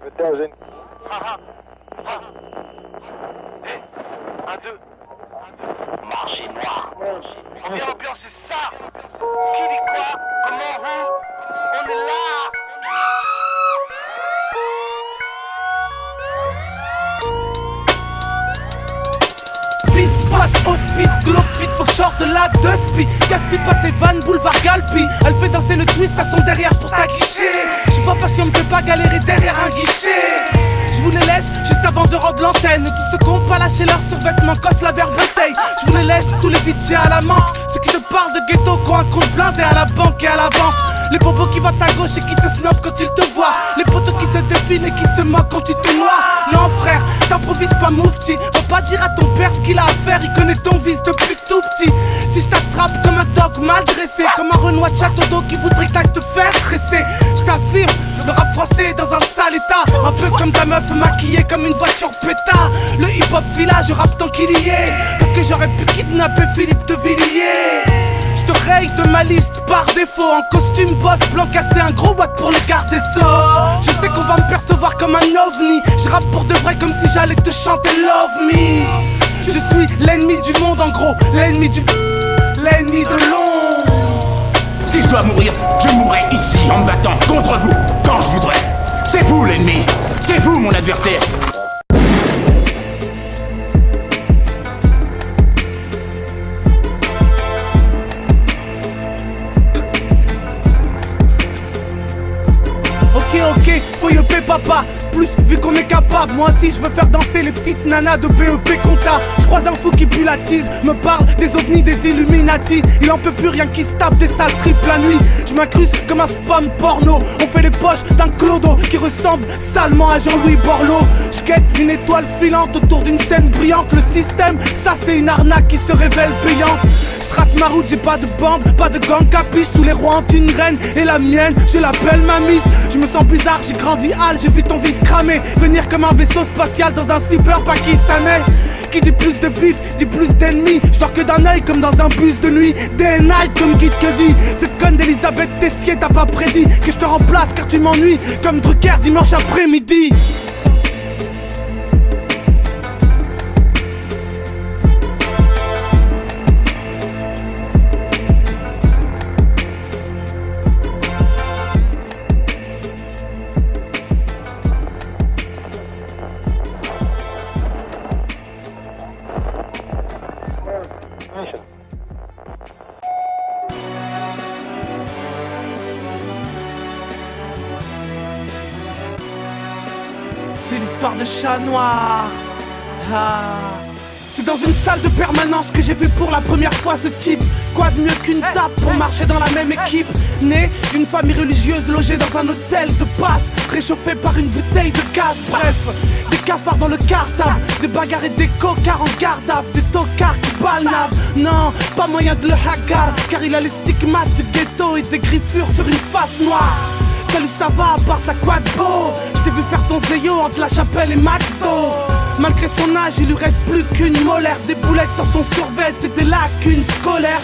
Mettez Un, deux. Marchez noir. On vient ambiancer ça. Qui dit quoi? Comment? Où? On est là. Hospice, globe vite, faut que je sorte de la dusty. Gaspille pas tes vannes, boulevard Galpi. Elle fait danser le twist à son derrière pour s'aguicher. J'suis pas patient, me fais pas galérer derrière un guichet. Je vous les laisse juste avant de rendre l'antenne. Tous ceux qui ont pas lâché leurs survêtements cassent la verre bouteille. Je vous les laisse tous les DJ à la manque. Ceux qui te parlent de ghetto, qui ont un compte blindé à la banque et à la banque. Les bobos qui votent à gauche et qui te snobent quand ils te voient. Les potos qui se défilent et qui se moquent quand tu te noies. Non frère, t'improvises pas moufti. Va pas dire à ton père ce qu'il a à faire. Il connaît ton vice depuis tout petit. Si je t'attrape comme un dog mal dressé, comme un Renoir de château d'eau qui voudrait que t'ailles te faire stresser. Je t'affirme, le rap français est dans un sale état. Un peu comme ta meuf maquillée comme une voiture pétard. Le hip hop village, je rappe tant qu'il y est. Parce que j'aurais pu kidnapper Philippe de Villiers. Je te raye de ma liste par défaut. En costume boss blanc cassé, un gros boîte pour le garde des sceaux. Je sais qu'on va me percevoir comme un ovni. Je rappe pour de vrai comme si j'allais te chanter Love Me. Je suis l'ennemi du monde en gros, l'ennemi de l'ombre. Si je dois mourir, je mourrai ici en me battant contre vous quand je voudrais. C'est vous l'ennemi, c'est vous mon adversaire. Ok, faut yopper papa. Plus vu qu'on est capable, moi aussi je veux faire danser les petites nanas de BEP compta. Je croise un fou qui pue la tease, me parle des ovnis, des Illuminati. Il en peut plus rien qui se tape des sales tripes la nuit. Je m'incruste comme un spam porno. On fait les poches d'un clodo qui ressemble salement à Jean-Louis Borloo. Je guette une étoile filante autour d'une scène brillante. Le système, ça c'est une arnaque qui se révèle payante. Je trace ma route, j'ai pas de bande, pas de gang capiche. Tous les rois ont une reine et la mienne, je l'appelle ma miss. Je me sens bizarre, j'ai grandi hal, j'ai vu ton vice cramer. Venir comme un vaisseau spatial dans un cyber pakistanais. Qui dit plus de bif, dit plus d'ennemis. Je dors que d'un œil comme dans un bus de nuit. Day and night comme guide que dit. Cette conne d'Elisabeth Tessier t'as pas prédit que je te remplace car tu m'ennuies comme Drucker dimanche après-midi. C'est l'histoire de Chat Noir. C'est dans une salle de permanence que j'ai vu pour la première fois ce type. Quoi de mieux qu'une table pour marcher dans la même équipe. Né d'une famille religieuse logée dans un hôtel de passe, réchauffé par une bouteille de gaz. Bref, des cafards dans le cartable, des bagarres et des cocards en garde-à-vue, des tocards qui balnavent. Non, pas moyen de le hagar, car il a les stigmates du ghetto et des griffures sur une face noire. Salut, ça va à part sa quad beau. Je t'ai vu faire ton zéyo entre la chapelle et Maxdo. Malgré son âge, il lui reste plus qu'une molaire. Des boulettes sur son survêt et des lacunes scolaires.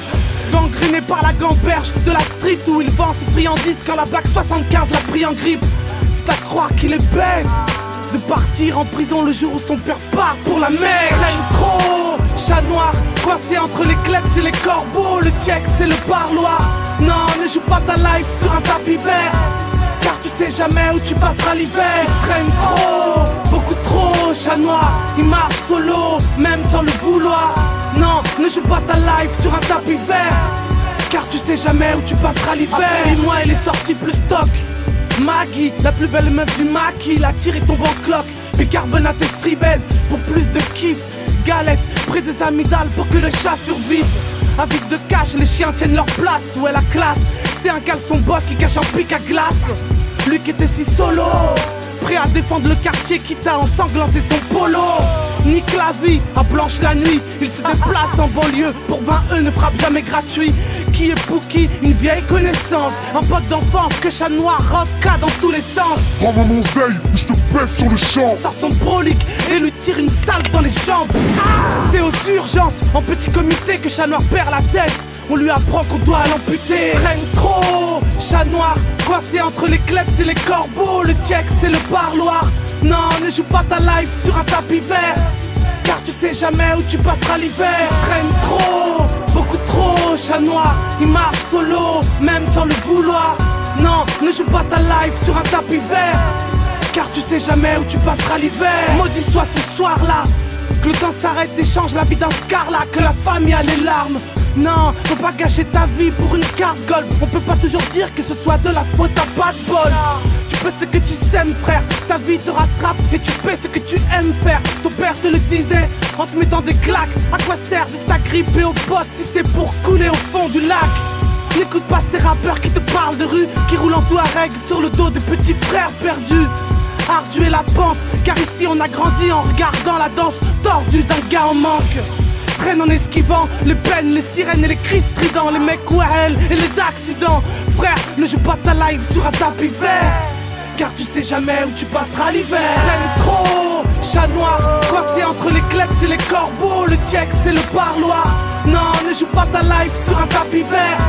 Gangréné par la gamberge de la street où il vend ses friandises quand la BAC 75 l'a pris en grippe. C'est à croire qu'il est bête de partir en prison le jour où son père part pour la mer. J'aime trop, Chat Noir, coincé entre les kleps et les corbeaux. Le tchèque c'est le parloir. Non, ne joue pas ta life sur un tapis vert, car tu sais jamais où tu passeras l'hiver. Traîne trop, beaucoup trop, Chat Noir. Il marche solo, même sans le vouloir. Non, ne joue pas ta life sur un tapis vert, car tu sais jamais où tu passeras l'hiver. Après moi, elle est sortie plus stock. Maggie, la plus belle meuf du maquis, la tire et tombe en cloque. Bicarbonate et freebase pour plus de kiff. Galette près des amygdales pour que le chat survive. Avec de cash, les chiens tiennent leur place. Où est la classe? C'est un caleçon boss qui cache un pic à glace. Lui qui était si solo, prêt à défendre le quartier quitte à ensanglanter son polo. Nique la vie, à blanche la nuit. Il se déplace en banlieue, pour 20 ne frappe jamais gratuit. Qui est Pookie, une vieille connaissance. Un pote d'enfance que Chat Noir roca dans tous les sens. Prends-moi mon zeille, je te baisse sur le champ. Sort son brolique et lui tire une salle dans les jambes. C'est aux urgences, en petit comité que Chat Noir perd la tête. on lui apprend qu'on doit l'amputer. Traîne trop, chat noir, coincé entre les kleps et les corbeaux. Le tchèque c'est le parloir. Non, ne joue pas ta life sur un tapis vert, car tu sais jamais où tu passeras l'hiver. Traîne trop, beaucoup trop, chat noir, il marche solo, même sans le vouloir. Non, ne joue pas ta life sur un tapis vert, car tu sais jamais où tu passeras l'hiver. Maudit soit ce soir-là, que le temps s'arrête et change la vie d'un scarlat, que la famille a les larmes. Non, faut pas gâcher ta vie pour une carte gold. On peut pas toujours dire que ce soit de la faute à pas de bol. Tu fais ce que tu sèmes frère, ta vie te rattrape et tu fais ce que tu aimes faire. Ton père te le disait en te mettant des claques. À quoi servent de s'agripper aux potes si c'est pour couler au fond du lac? N'écoute pas ces rappeurs qui te parlent de rue, qui roulent en touareg sur le dos des petits frères perdus. Ardu est la pente, car ici on a grandi en regardant la danse tordue d'un gars en manque. Traîne en esquivant les peines, les sirènes et les cris stridents, les mecs ouahel et les accidents. Frère, ne joue pas ta life sur un tapis vert, car tu sais jamais où tu passeras l'hiver. Traîne trop, chat noir, coincé entre les kleps et les corbeaux. Le tchèque c'est le parloir. Non, ne joue pas ta life sur un tapis vert,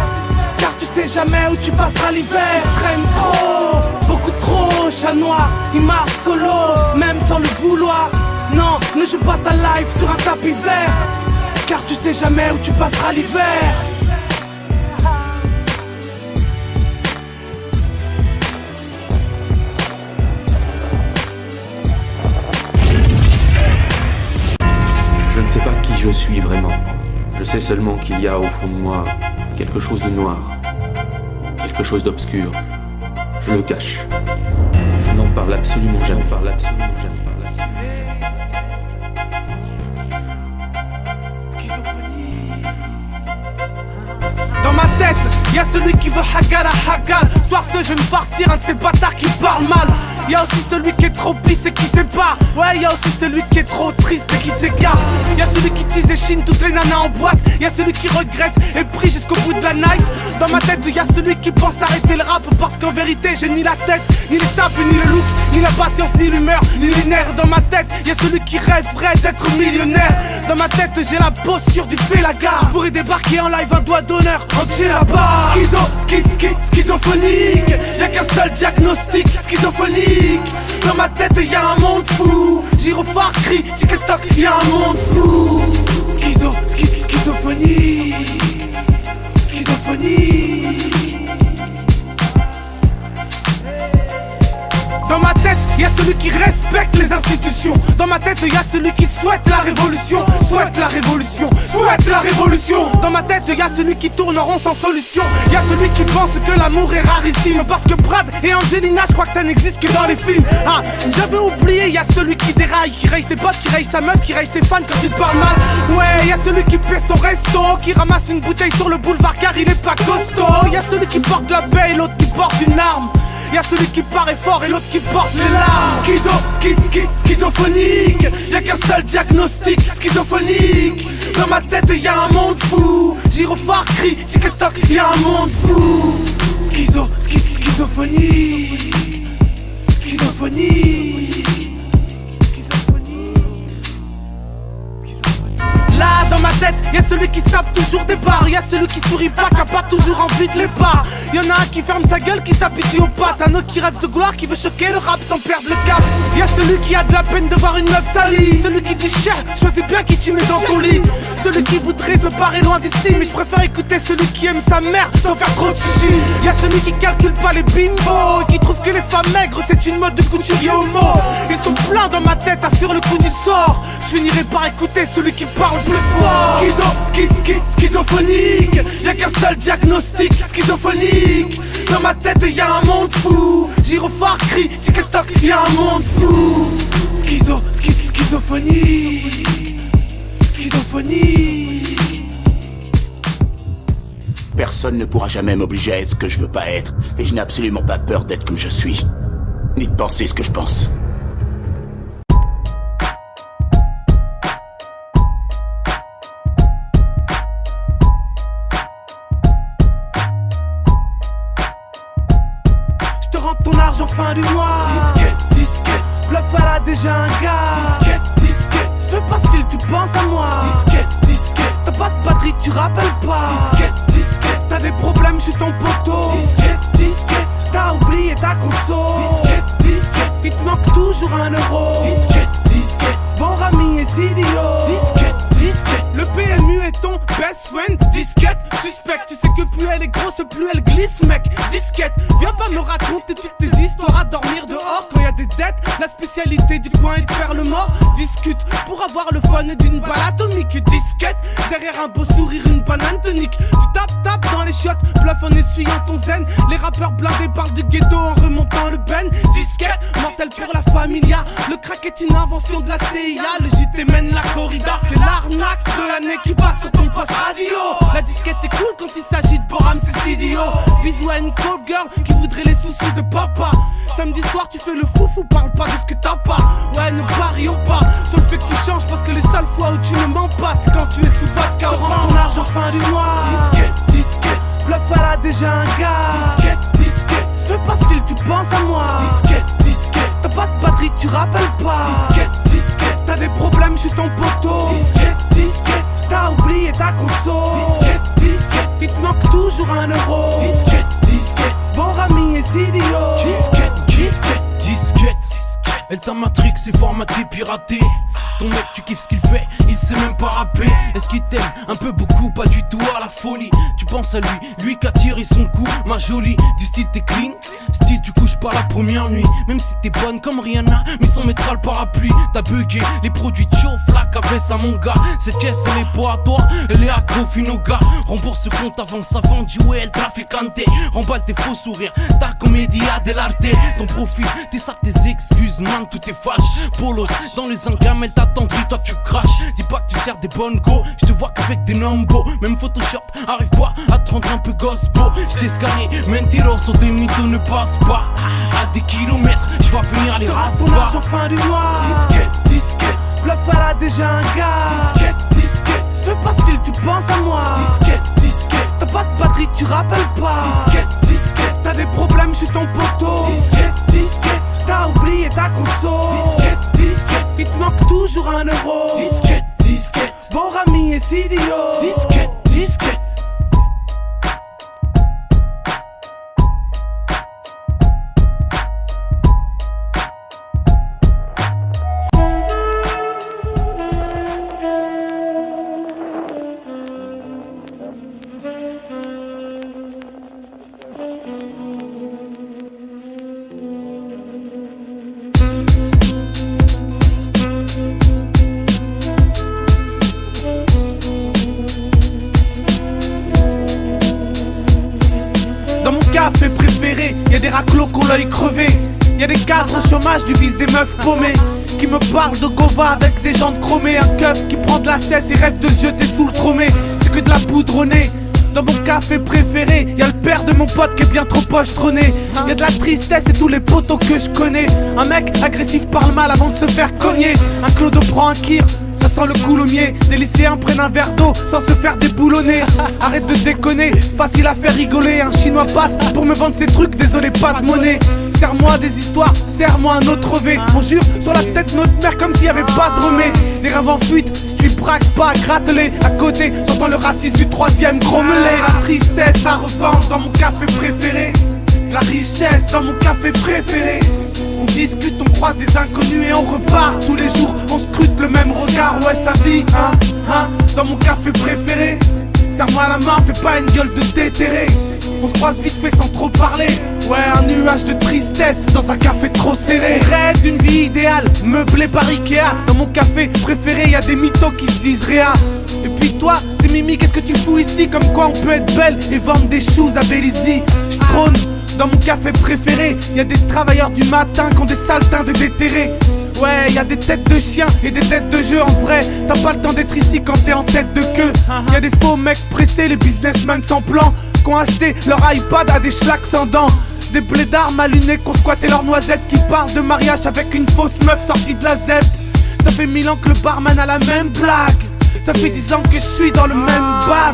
car tu sais jamais où tu passeras l'hiver. Traîne trop, beaucoup trop, chat noir, il marche solo, même sans le vouloir. Non, ne joue pas ta life sur un tapis vert, car tu sais jamais où tu passeras l'hiver. Je ne sais pas qui je suis vraiment. Je sais seulement qu'il y a au fond de moi quelque chose de noir, quelque chose d'obscur. Je le cache. Je n'en parle absolument jamais. Dans ma tête, y'a celui qui veut hagar à hagar. Soir ce je vais me farcir un de ces bâtards qui parlent mal. Y'a aussi celui qui est trop pisse et qui sépare. Ouais, y'a aussi celui qui est trop triste et qui s'égare. Y'a celui qui tease et chine toutes les nanas en boîte. Y'a celui qui regrette et prie jusqu'au bout de la night. Dans ma tête, y'a celui qui pense arrêter le rap, parce qu'en vérité j'ai ni la tête, ni les sapes, ni le look, ni la patience, ni l'humeur, ni les nerfs. Dans ma tête, y'a celui qui rêverait d'être millionnaire. Dans ma tête, j'ai la posture du fait la gare. Pourrais débarquer en live un doigt d'honneur, entier là-bas. Schizophonique, y'a qu'un seul diagnostic, schizophonique. Dans ma tête y'a un monde fou. Gyrophare, cri, tic-toc, y'a un monde fou. Schizophonie. Dans ma tête, y'a celui qui respecte les institutions. Dans ma tête, y'a celui qui souhaite la révolution. Dans ma tête, y'a celui qui tourne en rond sans solution. Y'a celui qui pense que l'amour est rarissime, parce que Brad et Angelina, je crois que ça n'existe que dans les films. Ah, j'avais oublié, y'a celui qui déraille, qui raye ses potes, qui raye sa meuf, qui raye ses fans quand il parle mal. Ouais, y'a celui qui paie son resto, qui ramasse une bouteille sur le boulevard car il est pas costaud. Y'a celui qui porte la paix et l'autre qui porte une arme. Y'a celui qui paraît fort et l'autre qui porte les larmes. Schizophonique, y'a qu'un seul diagnostic, schizophonique. Dans ma tête y'a un monde fou. Gyrophare, cri, tic-toc, y'a un monde fou. Schizophonie. Là dans ma tête, y'a celui qui se tape toujours des barres. Y'a celui qui sourit pas, qui a pas toujours envie de les barres. Y'en a un qui ferme sa gueule, qui s'habitue aux pattes. Un autre qui rêve de gloire, qui veut choquer le rap sans perdre le cap. Y'a celui qui a de la peine de voir une meuf salie. Celui qui dit cher, choisis bien qui tu mets dans ton lit. Celui qui voudrait se barrer loin d'ici, mais je préfère écouter celui qui aime sa mère sans faire trop de chichi. Y'a celui qui calcule pas les bimbos et qui trouve que les femmes maigres c'est une mode de couturier homo. Ils sont pleins dans ma tête à fuir le coup du sort. Je finirai par écouter celui qui parle plus fort. Schizophonique, y'a qu'un seul diagnostic, schizophonique. Dans ma tête y'a un monde fou. Gyrophare, cri, tic-toc, y'a un monde fou. Schizophonie. Personne ne pourra jamais m'obliger à être ce que je veux pas être, et je n'ai absolument pas peur d'être comme je suis, ni de penser ce que je pense. Je te rends ton argent fin du mois. Disquette, bluff elle a déjà un gars. Disquette, fais pas style, tu penses à moi. Disquette, t'as pas de batterie, tu rappelles pas. Disquette, t'as des problèmes, je suis ton poteau. Disquette, disquette, t'as oublié ta conso. Disquette, disquette, il te manque toujours 1 euro. Disquette, disquette, bon Rami est idiot. Disquette, disquette, le PMU est ton best friend. Disquette, suspect, tu sais que plus elle est grosse, plus elle glisse mec. Disquette, viens pas me raconter toutes tes histoires à dormir dehors quand y a des dettes. La spécialité du coin est de faire le mort. Discute pour avoir le fun d'une balle atomique. Disquette, derrière un beau sourire, une banane tonique. Tu tapes dans les chiottes, bluff en essuyant ton zen. Les rappeurs blindés parlent du ghetto en remontant le ben. Disquette, mortel pour la familia. Le crack est une invention de la CIA. Le JT mène la corrida. C'est l'arnaque de l'année qui passe sur ton poste radio. La disquette est cool quand il s'agit de Boram, c'est idiot. Bisous à une cold girl qui voudrait les sous de papa. Samedi soir tu fais le foufou, parle pas de ce que t'as pas. Ouais, ne parions pas sur le fait que tu changes, parce que les seules fois où tu ne mens pas, c'est quand tu es sous vodka orange. Ton argent fin du mois. Disquette, disquette, bluff elle a déjà un gars. Disquette, disquette, fais pas style, tu penses à moi. Disquette, disquette, t'as pas de batterie, tu rappelles pas. Disquette, disquette, t'as des problèmes, je suis ton poteau. Disquette, disquette, t'as oublié ta conso. Disquette, disquette, il te manque toujours 1 euro. Disquette, disquette, bon Rami est idiot. Disquette, disquette, disquette, elle t'a matrix, c'est formaté, piraté. Ton mec, tu kiffes ce qu'il fait, il sait même pas rapper. Est-ce qu'il t'aime un peu beaucoup, pas du tout à la folie. Tu penses à lui qui a tiré son coup, ma jolie. Du style t'es clean, style tu couches pas la première nuit. Même si t'es bonne comme Rihanna, mais sans mettre le parapluie. T'as bugué, les produits de chauffe, la cabesse à mon gars. Cette caisse elle est pas à toi, elle est à Kofinoga. Rembourse ce compte avant ça vendu, ouais el traficante. Remballe tes faux sourires, ta comédia dell'arte. Ton profil, tes sacs, tes excuses, man, tout est fâche. Polos, dans les engames, elle t'attendrit, toi tu craches. Dis pas que tu sers des bonnes go, je te vois qu'avec des nombos. Même Photoshop arrive pas à te rendre un peu gospel. Je t'ai scanné, mentiroso, des mythos ne passent pas. À des kilomètres, je vais venir les raser. Ton argent fin du mois. Disquette, disquette, bluff elle a déjà un gars. Disquette, disquette, fais pas style, tu penses à moi. Disquette, disquette, t'as pas de batterie, tu rappelles pas. Disquette, disquette, t'as des problèmes, je suis ton poteau. Disquette, disquette, t'as oublié ta conso. Disquette, disquette, il te manque toujours 1 euro. Disquette, disquette, bon Rami est idiot. Disquette, disquette. Café préféré, y'a des raclos qu'on l'œil crevé. Y'a des cadres au chômage du vice des meufs paumées qui me parlent de Gova avec des jantes chromées. Un keuf qui prend de la cesse et rêve de se jeter sous le tromé. C'est que de la poudronnée. Dans mon café préféré, y'a le père de mon pote qui est bien trop pochetronné. Y'a de la tristesse et tous les potos que je connais. Un mec agressif parle mal avant de se faire cogner. Un clodo prend un kir, ça sent le coulommier. Des lycéens prennent un verre d'eau sans se faire déboulonner. Arrête de déconner, facile à faire rigoler. Un chinois passe pour me vendre ses trucs, désolé pas de monnaie. Serre-moi des histoires, serre-moi un autre revêt. On jure sur la tête de notre mère comme s'il y avait pas de remède. Des rêves en fuite, si tu braques pas, gratte-les. À côté, j'entends le racisme du 3ème grommeler. La tristesse à revendre dans mon café préféré. La richesse dans mon café préféré. On discute, on croise des inconnus et on repart. Tous les jours, on scrute le même regard. Ouais, sa vie, dans mon café préféré. Serre-moi la main, fais pas une gueule de déterré. On se croise vite fait sans trop parler. Ouais, un nuage de tristesse dans un café trop serré. Rêve d'une vie idéale, meublée par Ikea. Dans mon café préféré, y'a des mythos qui se disent réa. Et puis toi, t'es Mimi, qu'est-ce que tu fous ici? Comme quoi on peut être belle et vendre des shoes à Belize. J'trône dans mon café préféré. Y'a des travailleurs du matin qui ont des saltins de déterrés. Ouais, y'a des têtes de chiens et des têtes de jeu. En vrai, t'as pas le temps d'être ici quand t'es en tête de queue. Y'a des faux mecs pressés, les businessmen sans plan, qui ont acheté leur iPad à des schlacs sans dents. Des blédards mal lunés qui ont squatté leurs noisettes, qui parlent de mariage avec une fausse meuf sortie de la ZEP. Ça fait 1000 ans que le barman a la même blague. Ça fait 10 ans que je suis dans le même bar.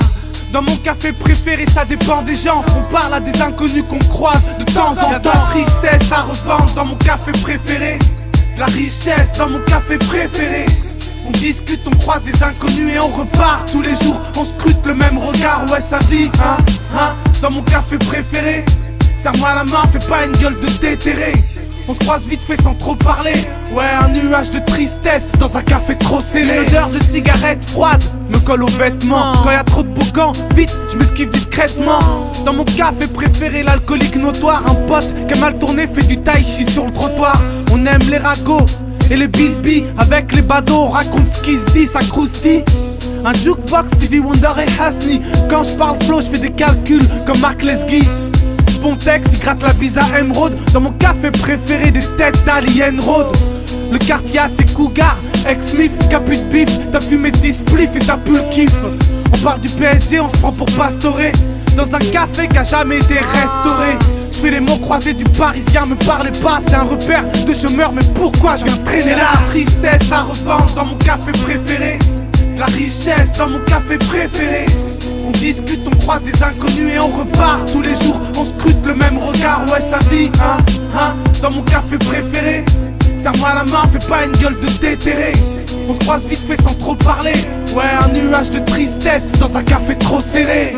Dans mon café préféré, ça dépend des gens. On parle à des inconnus qu'on croise de temps en temps. Y'a de la tristesse à revendre dans mon café préféré. La richesse dans mon café préféré. On discute, on croise des inconnus et on repart tous les jours. On scrute le même regard, ouais ça vit, dans mon café préféré. Serre-moi la main, fais pas une gueule de déterré. On se croise vite fait sans trop parler. Ouais, un nuage de tristesse dans un café trop scellé. Une odeur de cigarette froide me colle aux vêtements. Quand y'a trop de boucan, vite, je m'esquive discrètement. Dans mon café préféré, l'alcoolique notoire. Un pote qui a mal tourné fait du tai chi sur le trottoir. On aime les ragots et les bisbis. Avec les badauds, on raconte ce qui se dit, ça croustille. Un jukebox, Stevie Wonder et Hasni. Quand je parle flow, je fais des calculs comme Marc Lesguy. Spontex, il gratte la bise à Emerald. Dans mon café préféré, des têtes d'Alien Road. Le quartier a ses cougars, ex-smith, qu'a plus de bif. T'as fumé 10 spliffs et t'as plus le kiff. On parle du PSG, on se prend pour Pastore. Dans un café qui a jamais été restauré. Je fais les mots croisés du parisien, me parlez pas, c'est un repère de chômeur. Mais pourquoi je viens traîner là? La tristesse à revendre dans mon café préféré. La richesse dans mon café préféré. On discute, on croise des inconnus et on repart tous les jours. On scrute le même regard, ouais ça vit, dans mon café préféré. Serre-moi la main, fais pas une gueule de déterré. On se croise vite fait sans trop parler. Ouais, un nuage de tristesse dans un café trop serré.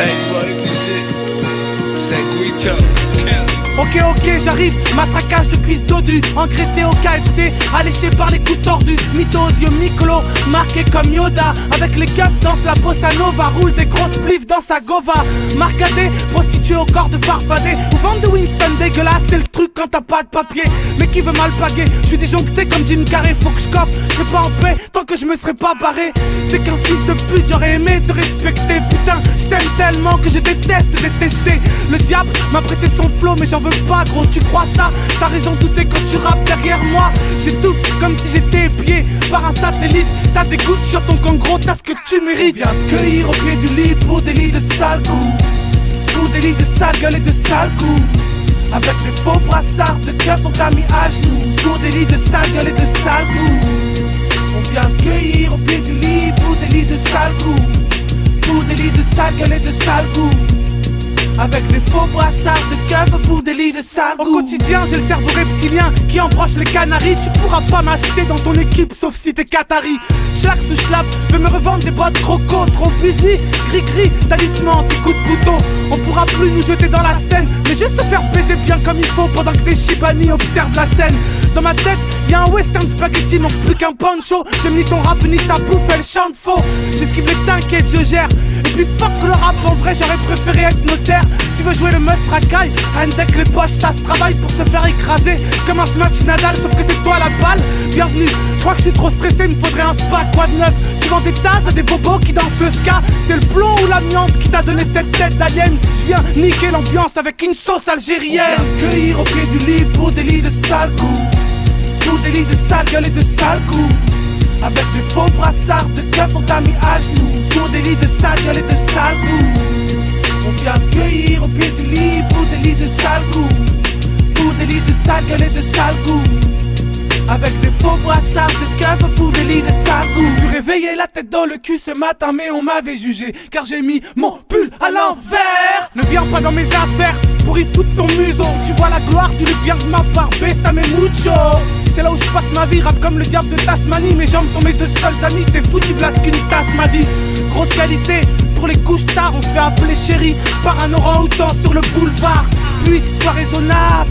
Hey, boy, this shit. It's that Guito. Ok, j'arrive, matraquage de cuisse dodu, engraissé au KFC, alléché par les coups tordus, mytho aux yeux mi-clos, marqué comme Yoda. Avec les keufs danse la bossa nova, roule des grosses pliffs dans sa gova. Marcadé, prostituée au corps de farfadé, ou vendre de Winston dégueulasse, c'est le truc quand t'as pas de papier. Mais qui veut mal paguer, je suis disjoncté comme Jim Carrey, faut que je coffre, je serai pas en paix tant que je me serais pas barré. T'es qu'un fils de pute, j'aurais aimé te respecter. Putain, je t'aime tellement que je déteste détester. Le diable m'a prêté son flow mais j'en veux pas gros, tu crois ça? T'as raison de douter quand tu rappes derrière moi. J'étouffe comme si j'étais épié par un satellite. T'as des gouttes sur ton camp gros, t'as ce que tu mérites. Viens te cueillir au pied du lit pour des lits de sales coups. Pour des lits de sales gueules et de sales coups. Avec les faux brassards de keufs on t'a mis à genoux. Pour des lits de sales gueules et de sales coups. On vient te cueillir au pied du lit pour des lits de sales coups. Pour des lits de sales gueules et de sales coups. Avec les faux brassards de keufs pour des lits de sale goût. Au quotidien j'ai le cerveau reptilien qui embroche les canaris. Tu pourras pas m'acheter dans ton équipe sauf si t'es Qatari. Schlack sous schlapp veut me revendre des bottes croco. Trop busy, gris-gris, talisman, anti-coup de couteau. On pourra plus nous jeter dans la scène, mais juste se faire baiser bien comme il faut pendant que tes Shibani observent la scène. Dans ma tête y'a un western spaghetti, manque plus qu'un poncho. J'aime ni ton rap ni ta bouffe, elle chante faux. J'esquive les t'inquiète, je gère. Et puis fuck le rap, en vrai j'aurais préféré être notaire. Tu veux jouer le must racaille, un deck les poches, ça se travaille pour se faire écraser. Comme un smash Nadal, sauf que c'est toi la balle. Bienvenue, je crois que je suis trop stressé, il me faudrait un spa, quoi de neuf. Tu vends des tasses à des bobos qui dansent le ska. C'est le plomb ou l'amiante qui t'a donné cette tête d'alien. Je viens niquer l'ambiance avec une sauce algérienne. On vient cueillir au pied du lit pour des lits de sales coups. Pour des lits de sales gueules et de sales coups. Avec des faux brassards de keufs on t'a mis à genoux. Pour des lits de sales gueules et de sales coups. On vient te cueillir au pied du lit pour des lits de sales coups. Pour des lits de sales gueules et de sales coups. Avec des faux brassards de keufs pour des lits de sales coups. Je me suis réveillé la tête dans le cul ce matin mais on m'avait jugé car j'ai mis mon pull à l'envers. Ne viens pas dans mes affaires pour y foutre ton museau. Tu vois la gloire, tu le bien de ma part, ça m'est mucho. C'est là où je passe ma vie, rap comme le diable de Tasmanie. Mes jambes sont mes deux seuls amis, t'es fou, tu v'las qu'une tasse m'a dit. Grosse qualité, pour les couches tard, on se fait appeler chéri par un orang-outan sur le boulevard. Puis, sois raisonnable.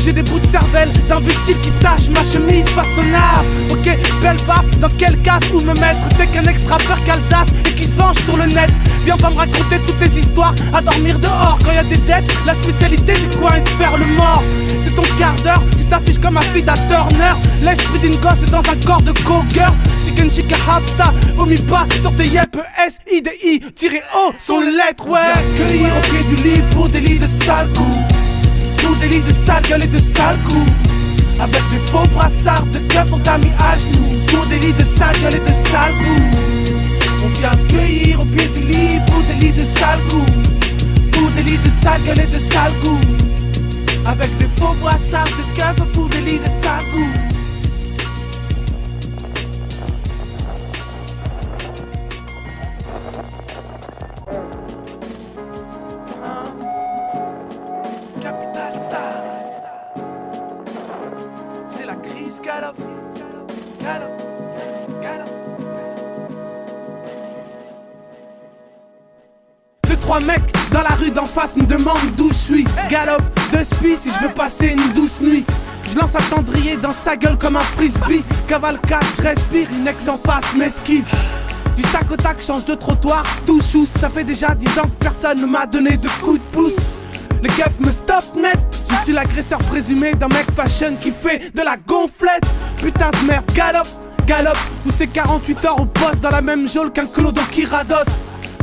J'ai des bouts de cervelle d'imbéciles qui tachent ma chemise façonnable. Ok, belle baffe, dans quel cas où me mettre? T'es qu'un ex-rappeur caldas et qui se venge sur le net. Viens pas me raconter toutes tes histoires à dormir dehors quand y a des dettes. La spécialité du coin est de faire le mort. C'est ton quart d'heure, tu t'affiches comme Afida Turner. L'esprit d'une gosse est dans un corps de coqueur. Chicken chica hapta, vomis pas sur tes yep. S-I-D-I-O sont les lettres, ouais. Cueillir au pied du lit pour des lits de sales coups. Pour des lits de sales gueules et de sales coups. Avec des faux brassards de keufs on t'a mis à genoux. Pour des lits de sales gueules et de sales coups. On vient te cueillir au pied du lit pour des lits de sales coups. Pour des lits de sales gueules et de sales coups. Avec des faux brassards de keufs pour des lits de sales coups. Capital ça, c'est la crise. get up, get up, get up. Deux, trois mecs dans la rue d'en face me demandent d'où je suis. Galope de spi si je veux passer une douce nuit. Je lance un cendrier dans sa gueule comme un frisbee. Cavalcade, je respire, une ex en face m'esquive. Du tac au tac, change de trottoir, tout chousse. Ça fait déjà 10 ans que personne ne m'a donné de coup de pouce. Les keufs me stoppent net. Je suis l'agresseur présumé d'un mec fashion qui fait de la gonflette. Putain de merde, galope, galope. Où c'est 48 heures au poste dans la même geôle qu'un clodo qui radote.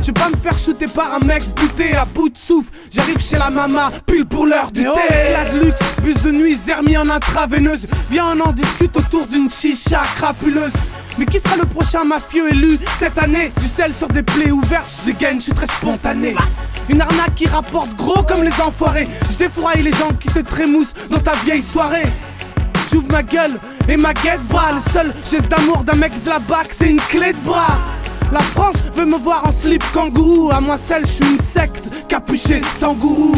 Je vais pas me faire shooter par un mec buté à bout de souffle. J'arrive chez la mama, pile pour l'heure du thé. La de luxe, bus de nuit, zermi en intraveineuse. Viens on en discute autour d'une chicha crapuleuse. Mais qui sera le prochain mafieux élu cette année? Du sel sur des plaies ouvertes, je dégaine, je suis très spontané. Une arnaque qui rapporte gros comme les enfoirés. Je défroille les gens qui se trémoussent dans ta vieille soirée. J'ouvre ma gueule et ma guette-bras. Le seul geste d'amour d'un mec de la BAC, c'est une clé de bras. La France veut me voir en slip kangourou. À moi seul, je suis une secte capuchée sans gourou.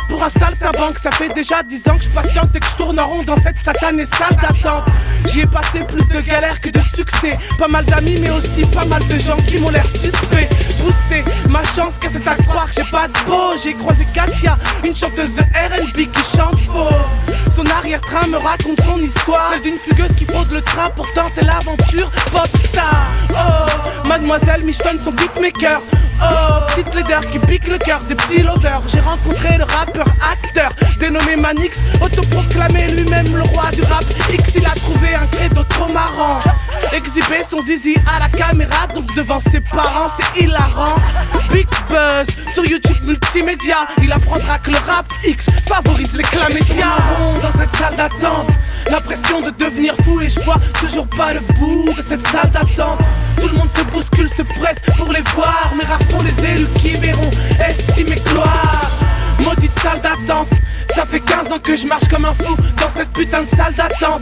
Pour un saltabanque, ça fait déjà 10 ans que je patiente et que je tourne en rond dans cette satanée salle d'attente. J'y ai passé plus de galères que de succès. Pas mal d'amis mais aussi pas mal de gens qui m'ont l'air suspects. Booster ma chance car c'est à croire que j'ai pas de beau. J'ai croisé Katia, une chanteuse de R&B qui chante faux. Son arrière-train me raconte son histoire, celle d'une fugueuse qui fraude le train pour tenter l'aventure popstar. Oh, mademoiselle Michetonne son beatmaker. Oh, petite leader qui pique le cœur des petits lovers. J'ai rencontré le rappeur acteur dénommé Manix, autoproclamé lui-même le roi du rap X. Il a trouvé un credo trop marrant, exhiber son zizi à la caméra, donc devant ses parents c'est hilarant. Big buzz sur YouTube multimédia, il apprendra que le rap X favorise les clamédias. Dans cette salle d'attente, l'impression de devenir fou et je vois toujours pas le bout de cette salle d'attente. Tout le monde se bouscule, se presse pour les voir, mais rares sont les élus qui verront estime et gloire. Maudite salle d'attente, ça fait 15 ans que je marche comme un fou dans cette putain de salle d'attente.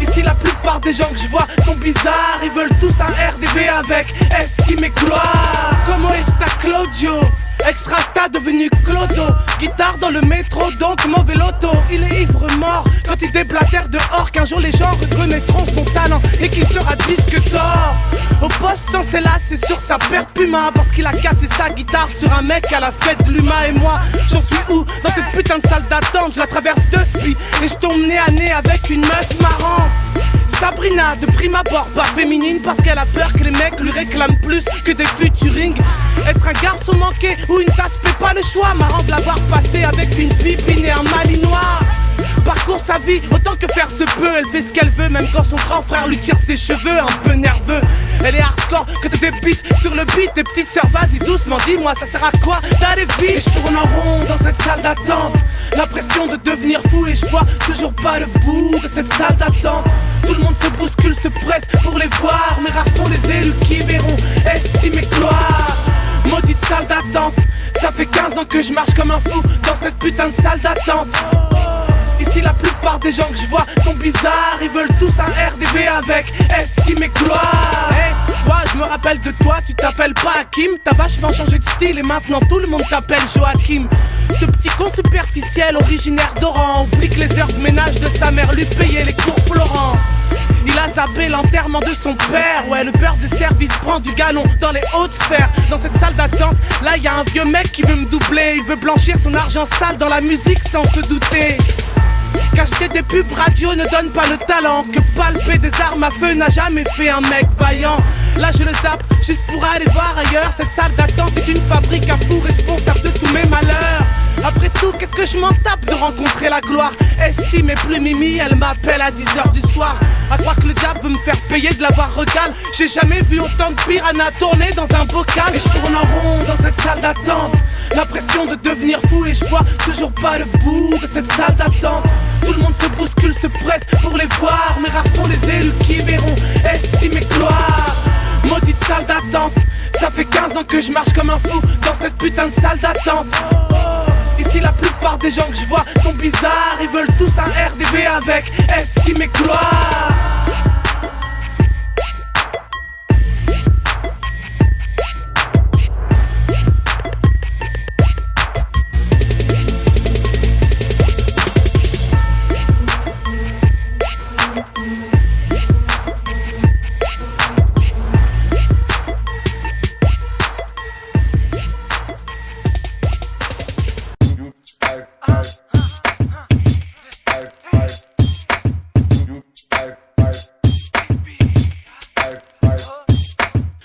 Ici la plupart des gens que je vois sont bizarres, ils veulent tous un RDB avec estime et gloire. Como esta Claudio? Ex-Rasta devenu Clodo, guitare dans le métro donc mauvais loto. Il est ivre mort quand il déblatère dehors, qu'un jour les gens reconnaîtront son talent et qu'il sera disque d'or. Au poste sans c'est là, c'est sur sa perte Puma, parce qu'il a cassé sa guitare sur un mec à la fête de l'humain. Et moi, j'en suis où? Dans cette putain de salle d'attente, je la traverse de spi et je tombe nez à nez avec une meuf marrante. Sabrina, de prime abord, pas féminine parce qu'elle a peur que les mecs lui réclament plus que des featuring. Être un garçon manqué ou une tasse fait pas le choix. Marrant de l'avoir passé avec une pipine et un malinois. Parcourt sa vie autant que faire se peut. Elle fait ce qu'elle veut même quand son grand frère lui tire ses cheveux un peu nerveux. Elle est hardcore quand t'es des beats sur le beat. Tes petites sœurs, vas-y doucement, dis-moi ça sert à quoi d'aller vite? Et je tourne en rond dans cette salle d'attente, l'impression de devenir fou et je vois toujours pas le bout de cette salle d'attente. Tout le monde se bouscule, se presse pour les voir, mais rares sont les élus qui verront estime et gloire. Maudite salle d'attente, ça fait 15 ans que je marche comme un fou dans cette putain de salle d'attente. Ici la plupart des gens que je vois sont bizarres, ils veulent tous un RDB avec estime et gloire. Hey, toi je me rappelle de toi, tu t'appelles pas Hakim. T'as vachement changé de style et maintenant tout le monde t'appelle Joachim. Ce petit con superficiel originaire d'Oran oublie que les heures de ménage de sa mère lui payaient les cours Florent. Il a zappé l'enterrement de son père. Ouais, le peur de service prend du galon dans les hautes sphères. Dans cette salle d'attente, là y a un vieux mec qui veut me doubler. Il veut blanchir son argent sale dans la musique sans se douter qu'acheter des pubs radio ne donne pas le talent, que palper des armes à feu n'a jamais fait un mec vaillant. Là je le zappe juste pour aller voir ailleurs. Cette salle d'attente est une fabrique à fous responsable de tous mes malheurs. Après tout, qu'est-ce que je m'en tape de rencontrer la gloire? Estime et plus Mimi, elle m'appelle à 10h du soir. À croire que le diable veut me faire payer de l'avoir recal. J'ai jamais vu autant de piranhas tourner dans un bocal. Et je tourne en rond dans cette salle d'attente, l'impression de devenir fou et je vois toujours pas le bout de cette salle d'attente. Tout le monde se bouscule, se presse pour les voir, mais rares sont les élus qui verront estime et gloire. Maudite salle d'attente, ça fait 15 ans que je marche comme un fou dans cette putain de salle d'attente. Ici la plupart plupart des gens que je vois sont bizarres. Ils veulent tous un RDB avec estime et gloire.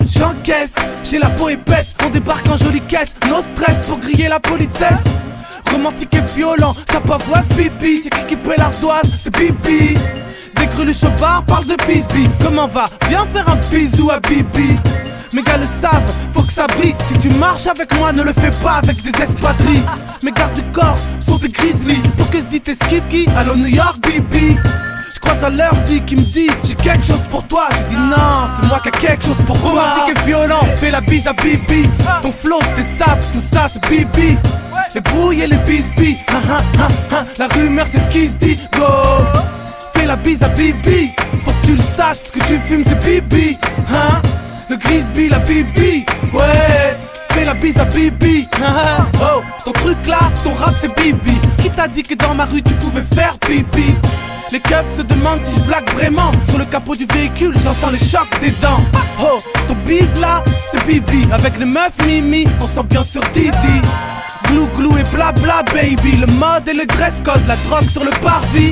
J'encaisse, j'ai la peau épaisse, on débarque en jolie caisse, no stress pour griller la politesse. Romantique et violent, ça pavoise bibi, c'est qui paie l'ardoise, c'est bibi. Des greluches au bar parlent de bisbi, comment va? Viens faire un bisou à bibi. Mes gars le savent, faut que ça brille. Si tu marches avec moi, ne le fais pas avec des espadrilles. Mes gardes du corps sont des grizzlies. Pour que se dit t'esquives qui? Allô New York, bibi. J'croise à l'heure dit qui me dit j'ai quelque chose pour toi. Je dis non, c'est moi qui a quelque chose pour toi. Romantique et violent, fais la bise à bibi. Ton flow, tes sables, tout ça c'est bibi. Les brouilles et les bisbis, la rumeur c'est ce qui se dit. Go, fais la bise à bibi. Faut que tu le saches, ce que tu fumes c'est bibi. Le Grisby, la bibi, ouais. Fais la bise à bibi. Oh, ton truc là, ton rap c'est bibi. Qui t'a dit que dans ma rue tu pouvais faire pipi? Les keufs se demandent si je blague vraiment. Sur le capot du véhicule, j'entends les chocs des dents. Oh, ton bise là, c'est bibi. Avec les meufs mimi, on s'ambiance sur Didi. Glou glou et blabla baby. Le mode et le dress code, la drogue sur le parvis.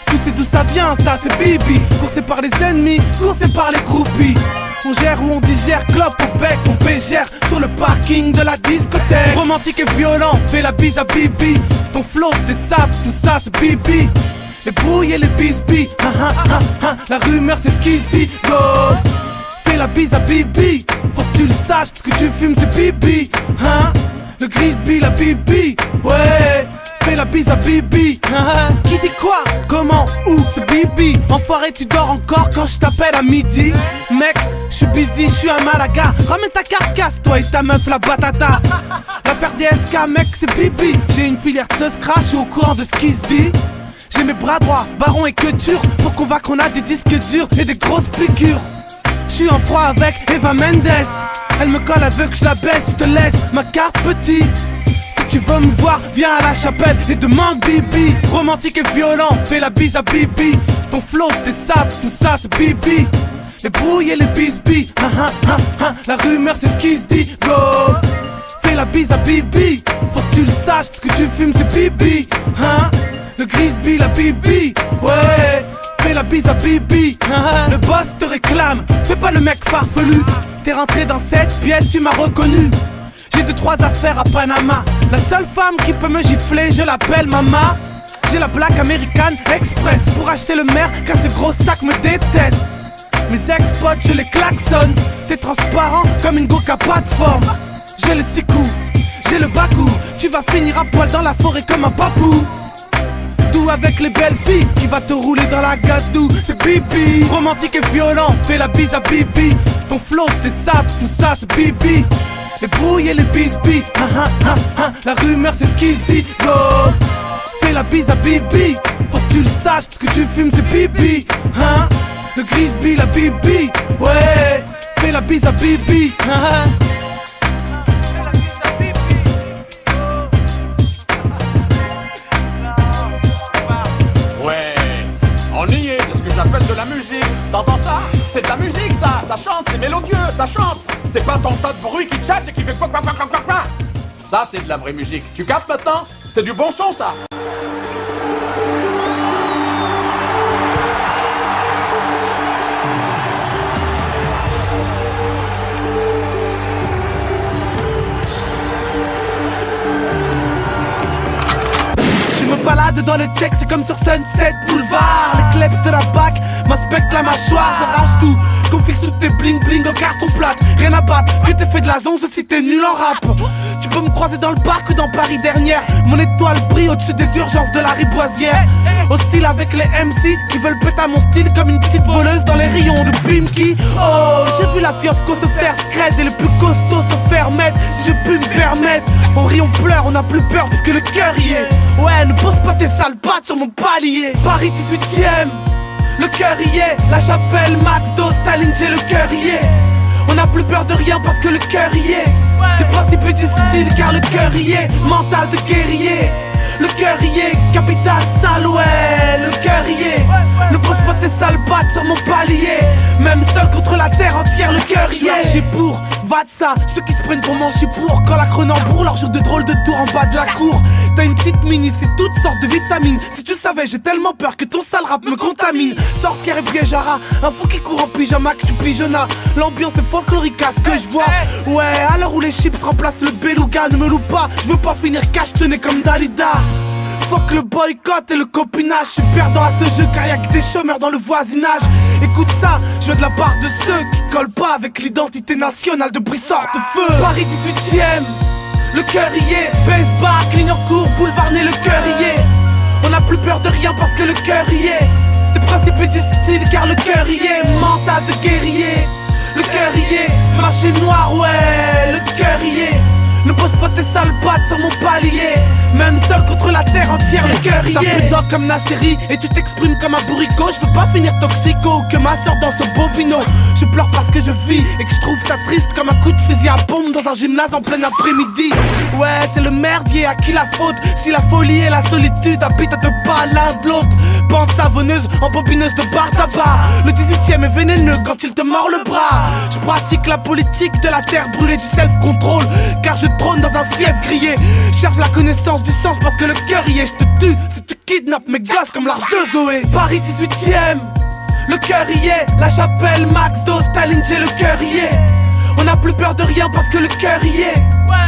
Tu sais d'où ça vient, ça c'est bibi. Coursé par les ennemis, coursé par les groupies. On gère ou on digère, clope au bec, on pégère sur le parking de la discothèque. Romantique et violent, fais la bise à bibi. Ton flow, tes sables, tout ça c'est bibi. Les brouilles et les bisbis, la rumeur c'est ce qui se dit. Go, fais la bise à bibi. Faut que tu le saches, ce que tu fumes c'est bibi. Le Grisby, la bibi, ouais. Fais la bise à bibi. Qui dit quoi? Comment? Où? C'est bibi. Enfoiré, tu dors encore quand je t'appelle à midi. Mec, je suis busy, je suis à Malaga. Ramène ta carcasse, toi et ta meuf la batata. L'affaire DSK, mec, c'est bibi. J'ai une filière de ce scratch, je suis au courant de ce qui se dit. J'ai mes bras droits, baron et que dur. Pour convaincre qu'on a des disques durs et des grosses piqûres. Je suis en froid avec Eva Mendes. Elle me colle, elle veut que je la baisse, je te laisse ma carte petit. Si tu veux me voir, viens à la chapelle et demande bibi. Romantique et violent, fais la bise à bibi. Ton flow, tes sables, tout ça c'est bibi. Les brouilles et les bisbis, la rumeur c'est ce qui se dit. Go, fais la bise à bibi. Faut que tu le saches, ce que tu fumes c'est bibi. Le Grisby, la bibi, ouais. Fais la bise à bibi. Le boss te réclame, fais pas le mec farfelu. T'es rentré dans cette pièce, tu m'as reconnu. J'ai 2-3 affaires à Panama. La seule femme qui peut me gifler, je l'appelle mama. J'ai la Black American Express pour acheter le maire car ce gros sac me déteste. Mes ex-potes, je les klaxonne. T'es transparent comme une goka pas de forme. J'ai le sicou, j'ai le bagou. Tu vas finir à poil dans la forêt comme un papou. Doux avec les belles filles qui va te rouler dans la gadou. C'est bibi. Romantique et violent, fais la bise à bibi. Ton flow, tes sables, tout ça c'est bibi. Les brouilles et les bisbis, la rumeur c'est ce qui se dit. Go, fais la bise à bibi. Faut que tu le saches, ce que tu fumes c'est bibi. Le Grisby, la bibi, ouais. Fais la bise à bibi. Ouais, on y est, c'est ce que j'appelle de la musique. T'entends ça? C'est de la musique ça, ça chante, c'est mélodieux, ça chante. C'est pas ton tas de bruit qui tchatche et qui fait quoi. Ça c'est de la vraie musique. Tu captes maintenant? C'est du bon son ça. Je me balade dans les checks, c'est comme sur Sunset Boulevard. Les kleps de la bac m'inspectent la mâchoire. J'arrache tout, confie toutes tes bling bling en carton plate. Rien à battre, que t'aies fait de la zonze si t'es nul en rap. Tu peux me croiser dans le parc ou dans Paris dernière. Mon étoile brille au-dessus des urgences de la Riboisière. Hostile avec les MC qui veulent péter à mon style comme une petite voleuse dans les rayons de Pimki. Oh, j'ai vu la fiasco se faire scred et le plus costaud se faire mettre. Si je puis me permettre, en riant on pleure, on n'a plus peur parce que le cœur y est. Ouais, ne pose pas tes sales pattes sur mon palier. Paris 18ème, le cœur y est. La Chapelle, Max, Do, Staline, j'ai le cœur y est. On n'a plus peur de rien parce que le cœur y est. Des principes du style car le cœur y est. Mental de guerrier, le cœur y est. Capital sale, ouais, le cœur y est. Ne pose pas tes sales pattes sur mon palier. Même seul contre la terre entière, le cœur y est. J'ai pour Vatsa, ceux qui se prennent pour manger pour. Quand la Cronenbourg leur joue de drôles de tours en bas de la cour. T'as une petite mini, c'est toutes sortes de vitamines. Si tu savais, j'ai tellement peur que ton sale rap me contamine. Sorcière et piège à rat, un fou qui court en pyjama que tu pigeonnas. L'ambiance est folklorique à ce que je vois. Ouais, à l'heure où les chips remplacent le beluga, ne me loupe pas, je veux pas finir cachetonné comme Dalida. Fuck le boycott et le copinage. Je suis perdant à ce jeu car y'a que des chômeurs dans le voisinage. Écoute ça, je viens de la part de ceux qui collent pas avec l'identité nationale de Brissort de feu. Paris 18ème, le cœur y est. Baisse bar, Clignancourt, boulevard né, le cœur y est. On n'a plus peur de rien parce que le cœur y est. Des principes et du style car le cœur y est. Mental de guerrier, le cœur y est. Marché noir, ouais, le cœur y est. Ne pose pas tes sales pattes sur mon palier. Même seul contre la terre entière, le cœur y est. T'as plus de dents comme Nasseri et tu t'exprimes comme un bourricot. Je veux pas finir toxico que ma soeur dans ce bobino. Je pleure parce que je vis et que je trouve ça triste comme un coup de fusil à pompe dans un gymnase en plein après-midi. Ouais, c'est le merdier, à qui la faute? Si la folie et la solitude habitent à deux pas l'un de l'autre. Pente savonneuse en bobineuse de bar tabac. Le 18ème est vénéneux quand il te mord le bras. Je pratique la politique de la terre brûlée, du self-control car je trône dans un fief grillé. Cherche la connaissance du sens parce que le cœur y est. Je te tue si tu kidnappes mes gosses comme l'arche de Zoé. Paris 18ème, le cœur y est. La Chapelle, Max, Do, Staline, j'ai le cœur y est. On n'a plus peur de rien parce que le cœur y est.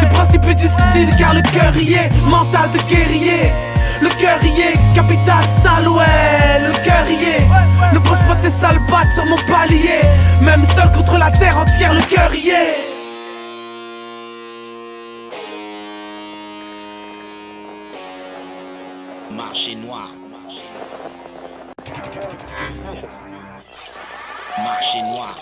Des principes et du style car le cœur y est. Mental de guerrier, le cœur y est. Capital sale, ouais, le cœur y est. Ne pose pas tes sales pattes sur mon palier. Même seul contre la terre entière, le cœur y est. Marché noir. Marché noir.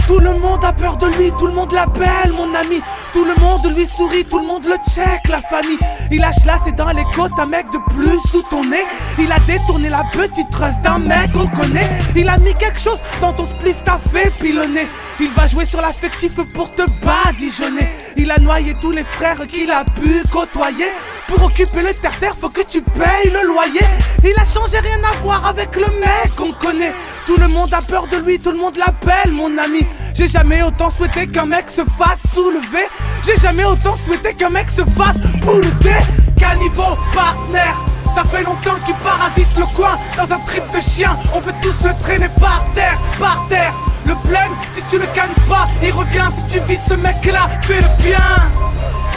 Tout le monde a peur de lui, tout le monde l'appelle mon ami. Tout le monde lui sourit, tout le monde le check, la famille. Il lâche là, c'est dans les côtes, un mec de plus sous ton nez. Il a détourné la petite trust d'un mec qu'on connaît. Il a mis quelque chose dans ton spliff, t'as fait pilonner. Il va jouer sur l'affectif pour te badigeonner. Il a noyé tous les frères qu'il a pu côtoyer. Pour occuper le terre-terre, faut que tu payes le loyer. Il a changé, rien à voir avec le mec qu'on connaît. Tout le monde a peur de lui, tout le monde l'appelle mon ami. J'ai jamais autant souhaité qu'un mec se fasse soulever. J'ai jamais autant souhaité qu'un mec se fasse boulever. Caniveau, partenaire, ça fait longtemps qu'il parasite le coin. Dans un trip de chien, on veut tous le traîner par terre, par terre. Le blême, si tu le cannes pas, il revient. Si tu vis ce mec-là, fais le bien.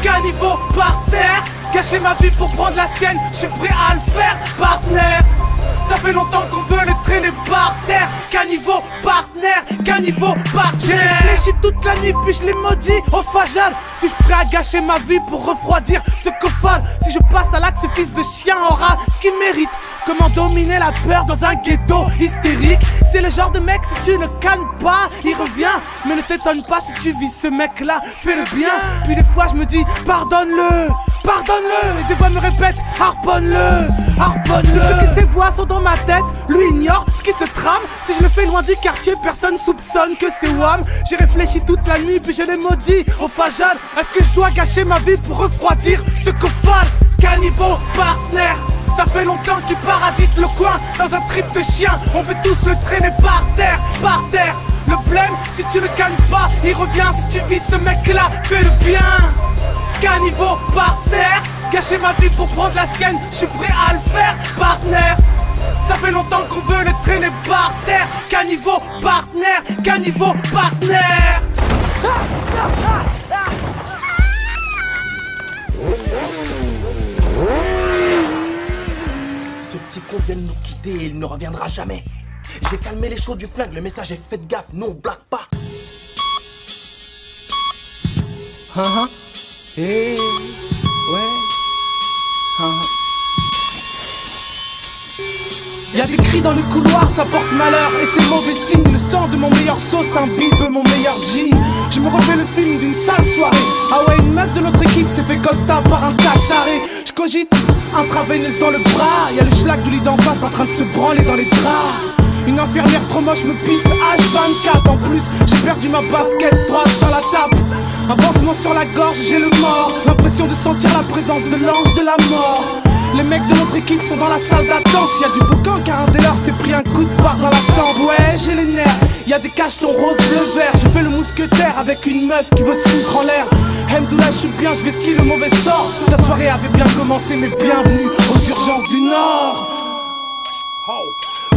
Caniveau, par terre, gâcher ma vie pour prendre la sienne, je suis prêt à le faire, partenaire. Ça fait longtemps qu'on veut le traîner par terre. Caniveau, partenaire, caniveau, partenaire. J'ai réfléchi toute la nuit puis je l'ai maudit au Fajal. Si je prêt à gâcher ma vie pour refroidir ce cofal. Si je passe à l'acte, ce fils de chien aura ce qu'il mérite. Comment dominer la peur dans un ghetto hystérique. C'est le genre de mec, si tu ne cannes pas, il revient. Mais ne t'étonne pas si tu vis ce mec là, fais le bien. Puis des fois je me dis, pardonne-le, pardonne-le. Et des voix me répètent, harponne-le, harponne-le. Ce que ses voix sont dans ma tête, lui ignore ce qui se trame. Si je le fais loin du quartier, personne soupçonne que c'est Wham. J'ai réfléchi toute la nuit puis je l'ai maudit au Fajal. Est-ce que je dois gâcher ma vie pour refroidir ce cofal? Caniveau, partenaire, ça fait longtemps qu'il parasite le coin. Dans un trip de chien, on veut tous le traîner par terre, par terre. Le blême, si tu le calmes pas, il revient. Si tu vis ce mec là, fais le bien. Caniveau, par terre, Gâcher ma vie pour prendre la sienne, je suis prêt à le faire, partenaire. Ça fait longtemps qu'on veut le traîner par terre. Caniveau partenaire, caniveau partenaire. Ce petit con vient de nous quitter et il ne reviendra jamais. J'ai calmé les chauds du flingue, le message est faites gaffe, nous on blague pas. Ouais. Y'a des cris dans le couloir, ça porte malheur et c'est mauvais signe. Le sang de mon meilleur sauce imbibe mon meilleur jean. Je me refais le film d'une sale soirée. Ah ouais, une meuf de notre équipe s'est fait costa par un taré. Je cogite, intraveineuse dans le bras. Y'a le schlag du lit d'en face en train de se branler dans les draps. Une infirmière trop moche me piste H24. En plus, j'ai perdu ma basket droite dans la table. Un pansement sur la gorge, j'ai le mort. L'impression de sentir la présence de l'ange de la mort. Les mecs de notre équipe sont dans la salle d'attente. Y'a du boucan car un des leurs s'est pris un coup de barre dans la tempe. Ouais, j'ai les nerfs, y'a des cachetons rose, bleu, vert. Je fais le mousquetaire avec une meuf qui veut se foutre en l'air. Hamdoullah, je suis bien, je vais skier le mauvais sort. Ta soirée avait bien commencé mais bienvenue aux urgences du Nord.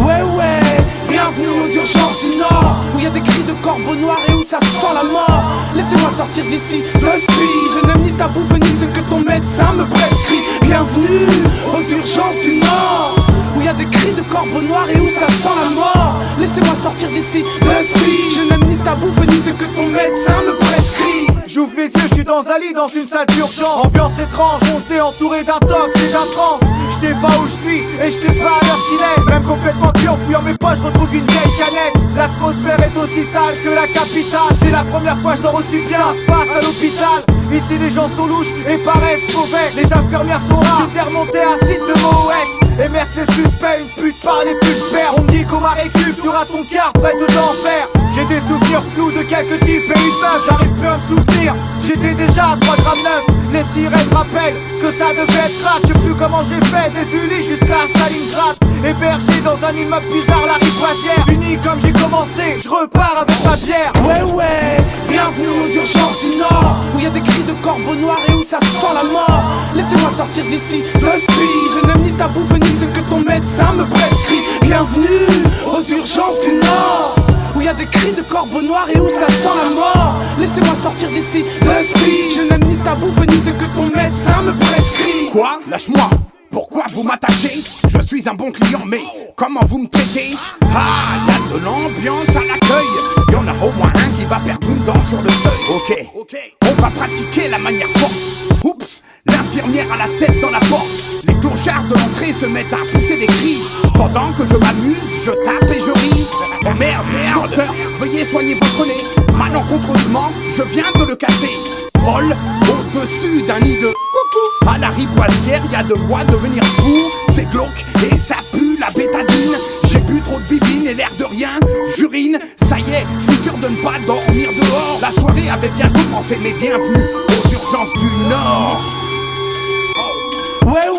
Ouais, bienvenue aux urgences du Nord, où y a des cris de corbeaux noirs et où ça sent la mort. Laissez-moi sortir d'ici, de speed. Je n'aime ni ta bouffe ni ce que ton médecin me prescrit. Bienvenue aux urgences du Nord, où y a des cris de corbeaux noirs et où ça sent la mort. Laissez-moi sortir d'ici, de speed. Je n'aime ni ta bouffe ni ce que ton médecin me prescrit. J'ouvre les yeux, je suis dans un lit, dans une salle d'urgence. Ambiance étrange, on se entouré d'un tox et d'un trance. Je sais pas où je suis et je sais pas à l'heure qu'il est. Même complètement cuit en fouillant mes poches, je retrouve une vieille canette. L'atmosphère est aussi sale que la capitale. C'est la première fois que je dors aussi bien, ça se passe à l'hôpital. Ici les gens sont louches et paraissent mauvais. Les infirmières sont rares, j'étais remonté à un site de Moët. Et merde c'est suspect, une pute par les plus pères. On me dit qu'on m'a récup sur un ton car près de l'enfer. J'ai des souvenirs flous de quelques types et une meuf, j'arrive plus à me souvenir. J'étais déjà à 3 grammes 9. Les sirènes rappellent que ça devait être rare. Je sais plus comment j'ai fait des Ulis jusqu'à Stalingrad. Hébergé dans un immeuble bizarre, la rivoisière. Fini comme j'ai commencé, je repars avec ma bière. Ouais, bienvenue aux urgences du Nord, où y a des cris de corbeaux noirs et où ça sent la mort. Laissez-moi sortir d'ici, de speed. Je n'aime ni ta bouffe ni ce que ton médecin me prescrit. Bienvenue aux urgences du Nord, où y a des cris de corbeaux noirs et où ça sent la mort. Laissez-moi sortir d'ici, de speed. Je n'aime ni ta bouffe ni ce que ton médecin me prescrit. Quoi? Lâche-moi! Pourquoi vous m'attachez? Je suis un bon client, mais comment vous me traitez? Ah, y a de l'ambiance à l'accueil. Y'en a au moins un qui va perdre une dent sur le seuil. Ok, on va pratiquer la manière forte. Oups, l'infirmière a la tête dans la porte. Les clochards de l'entrée se mettent à pousser des cris. Pendant que je m'amuse, je tape et je ris. Oh merde, docteur, veuillez soigner votre nez. Malencontreusement, je viens de le casser. Vol au-dessus d'un nid de coucou. À la riboisière, y a de quoi devenir fou. C'est glauque et ça pue la bétadine. J'ai bu trop de bibine et l'air de rien, j'urine. Ça y est, je suis sûr de ne pas dormir dehors. La soirée avait bien commencé, mais bienvenue aux urgences du Nord.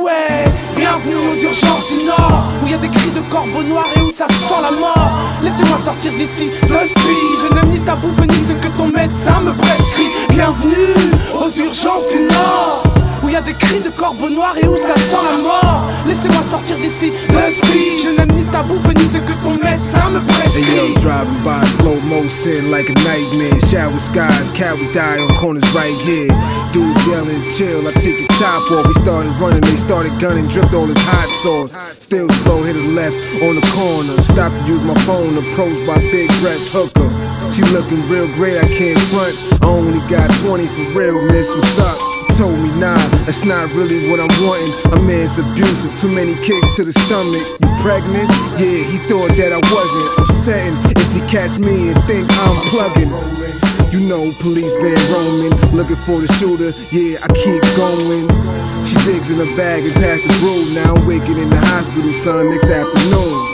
Ouais, bienvenue aux urgences du Nord, où y a des cris de corbeaux noirs et où ça sent la mort. Laissez-moi sortir d'ici, de speed. Je n'aime ni ta bouffe ni ce que ton médecin me prescrit. Bienvenue aux urgences du Nord, où y a des cris de corbeaux noirs et où ça sent la mort. Laissez-moi sortir d'ici, de speed. Je n'aime ni ta bouffe ni ce que ton médecin me prescrit. Hey yo, driving by slow motion like a nightmare. Shower skies, cow die on corners right here. Dudes yelling, chill, I take your top off. We started running, they started gunning, dripped all this hot sauce. Still slow, hit a left on the corner. Stopped to use my phone, approached by big breast hooker. She looking real great, I can't front. I only got 20 for real, miss, what's up? Told me nah, that's not really what I'm wanting. A man's abusive, too many kicks to the stomach. You pregnant? Yeah, he thought that I wasn't. Upsetting if he catch me and think I'm plugging. You know, police van roaming, looking for the shooter, yeah, I keep going. She digs in her bag and past the brew. Now I'm waking in the hospital, son, next afternoon.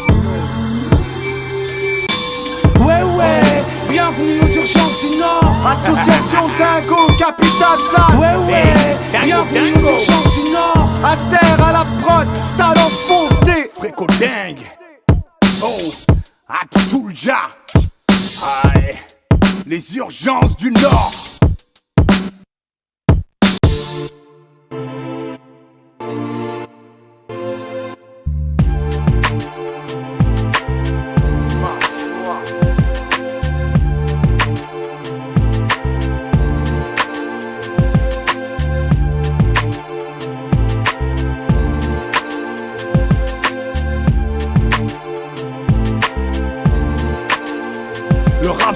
Ouais, bienvenue aux urgences du Nord. Association Dingo, capitale sale. Ouais, bienvenue aux urgences du Nord. À terre, à la prod, talent foncé. Fréco dingue. Oh, Absoulja. Aïe. Les urgences du Nord.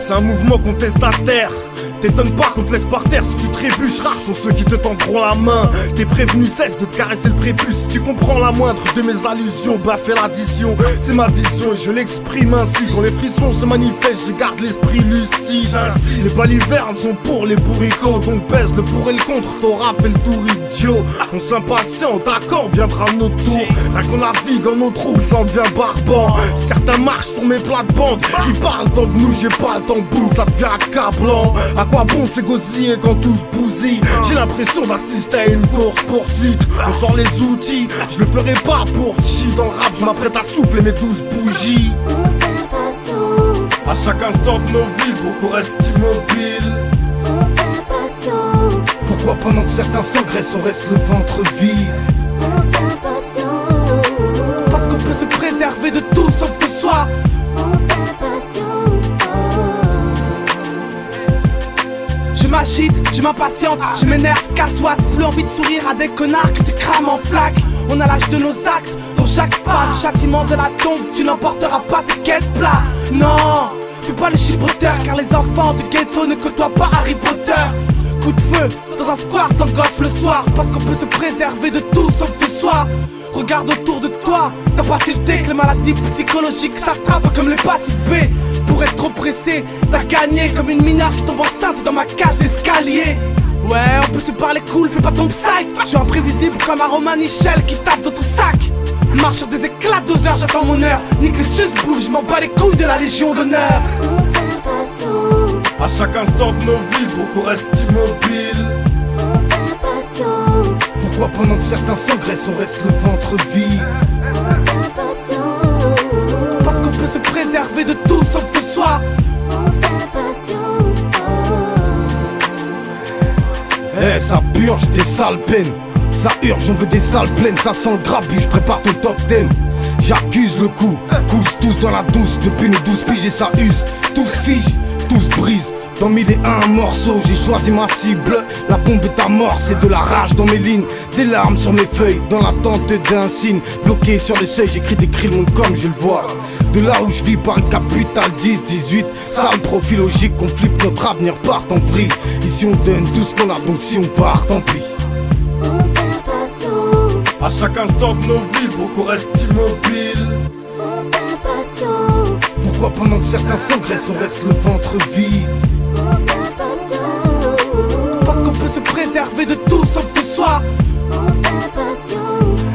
c'est un mouvement contestataire. T'étonnes pas qu'on te laisse par terre si tu trébuches. Rares sont ceux qui te tendront la main. T'es prévenu, cesse de te caresser le prépuce. Si tu comprends la moindre de mes allusions, bah fais l'addition. C'est ma vision et je l'exprime ainsi. Quand les frissons se manifestent, je garde l'esprit lucide. Les balivernes sont pour les bourricots, donc pèse le pour et le contre, t'auras fait le tour idiot. On s'impatiente, d'accord, viendra notre tour. Rien qu'on navigue en nos troubles, ça en devient barbant. Certains marchent sur mes plates-bandes, ils parlent tant de nous, j'ai pas le temps de boum, ça devient accablant. À quoi bon c'est gosiller quand tous bousillent? J'ai l'impression d'assister à une course-poursuite. On sort les outils, je le ferai pas pour chi. Dans le rap, je m'apprête à souffler mes 12 bougies. On s'impatiente. À chaque instant de nos vies, beaucoup restent immobiles. On s'impatiente. Pourquoi pendant que certains s'engraissent, on reste le ventre vide? On s'impatiente. Parce qu'on peut se préserver de tout sauf de soi. On s'impatiente. Je m'agite, je m'impatiente, je m'énerve, casse-watt. Plus envie de sourire à des connards que tu crames en flaque. On a l'âge de nos actes, dans chaque pas. Le châtiment de la tombe, tu n'emporteras pas tes quêtes plats. Non, fais pas le chipoteur, car les enfants de ghetto ne côtoient pas Harry Potter. Coup de feu, dans un square sans gosse le soir. Parce qu'on peut se préserver de tout sauf de soi. Regarde autour de toi, t'as pas tilté que les maladies psychologiques s'attrapent comme les passifs B. Pour être trop pressé, t'as gagné comme une mineure qui tombe enceinte dans ma cage d'escalier. Ouais, on peut se parler cool, fais pas ton psych. Je suis imprévisible comme un Romain Michel qui tape dans ton sac. Marche sur des éclats d'2 heures, j'attends mon heure. Nique les sus boules, je m'en bats les couilles de la Légion d'honneur. On s'impatiente. À chaque instant de nos vies, beaucoup restent immobiles. On s'impatiente. Pourquoi pendant que certains s'engraissent, on reste le ventre vide? On s'impatiente. Parce qu'on peut se préserver de tout sauf de soi. On s'impatiente. Eh, ça purge des sales peines. Ça urge, on veut des salles pleines. Ça sent le grabuge, prépare ton top 10. J'accuse le coup, cousse tous dans la douce. Depuis nos 12 piges et ça use. Tous fichent, tous brisent. Dans 1001 morceaux, j'ai choisi ma cible. La bombe est à mort, c'est de la rage dans mes lignes. Des larmes sur mes feuilles, dans l'attente d'un signe. Bloqué sur le seuil, j'écris des cris le monde comme je le vois. De là où je vis par une capitale 10-18. Sale profil logique, qu'on flippe notre avenir part en vrille. Ici on donne tout ce qu'on a, donc si on part, tant pis. On s'impatiente. À chaque instant de nos vies, beaucoup restent immobiles. On s'impatiente. Pourquoi pendant que certains s'engraissent, on reste le ventre vide? On s'impatiente. Parce qu'on peut se préserver de tout sauf de soi. On s'impatiente.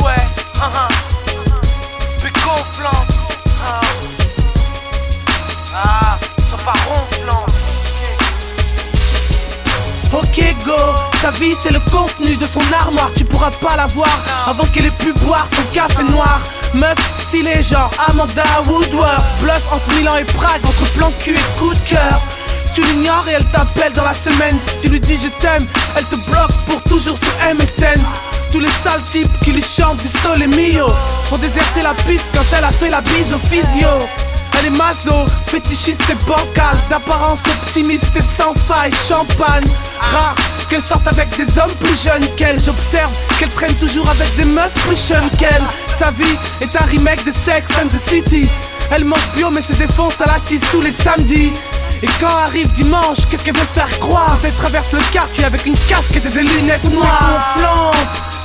Ouais, puis gonflant. Ça pas ronflant. Ok go, sa vie c'est le contenu de son armoire. Tu pourras pas la voir avant qu'elle ait pu boire son café noir. Meuf stylée genre Amanda Woodward. Bluff entre Milan et Prague, entre plan de cul et coup de cœur. Tu l'ignores et elle t'appelle dans la semaine. Si tu lui dis je t'aime, elle te bloque pour toujours sur MSN. Tous les sales types qui lui chantent du Sole Mio ont déserté la piste quand elle a fait la bise au physio. Elle est maso, fétichiste et bancale, d'apparence optimiste et sans faille, champagne. Rare qu'elle sorte avec des hommes plus jeunes qu'elle. J'observe qu'elle traîne toujours avec des meufs plus jeunes qu'elle. Sa vie est un remake de Sex and the City. Elle mange bio mais se défonce à la tisse tous les samedis. Et quand arrive dimanche, qu'est-ce qu'elle veut faire croire? Elle traverse le quartier avec une casquette et des lunettes noires.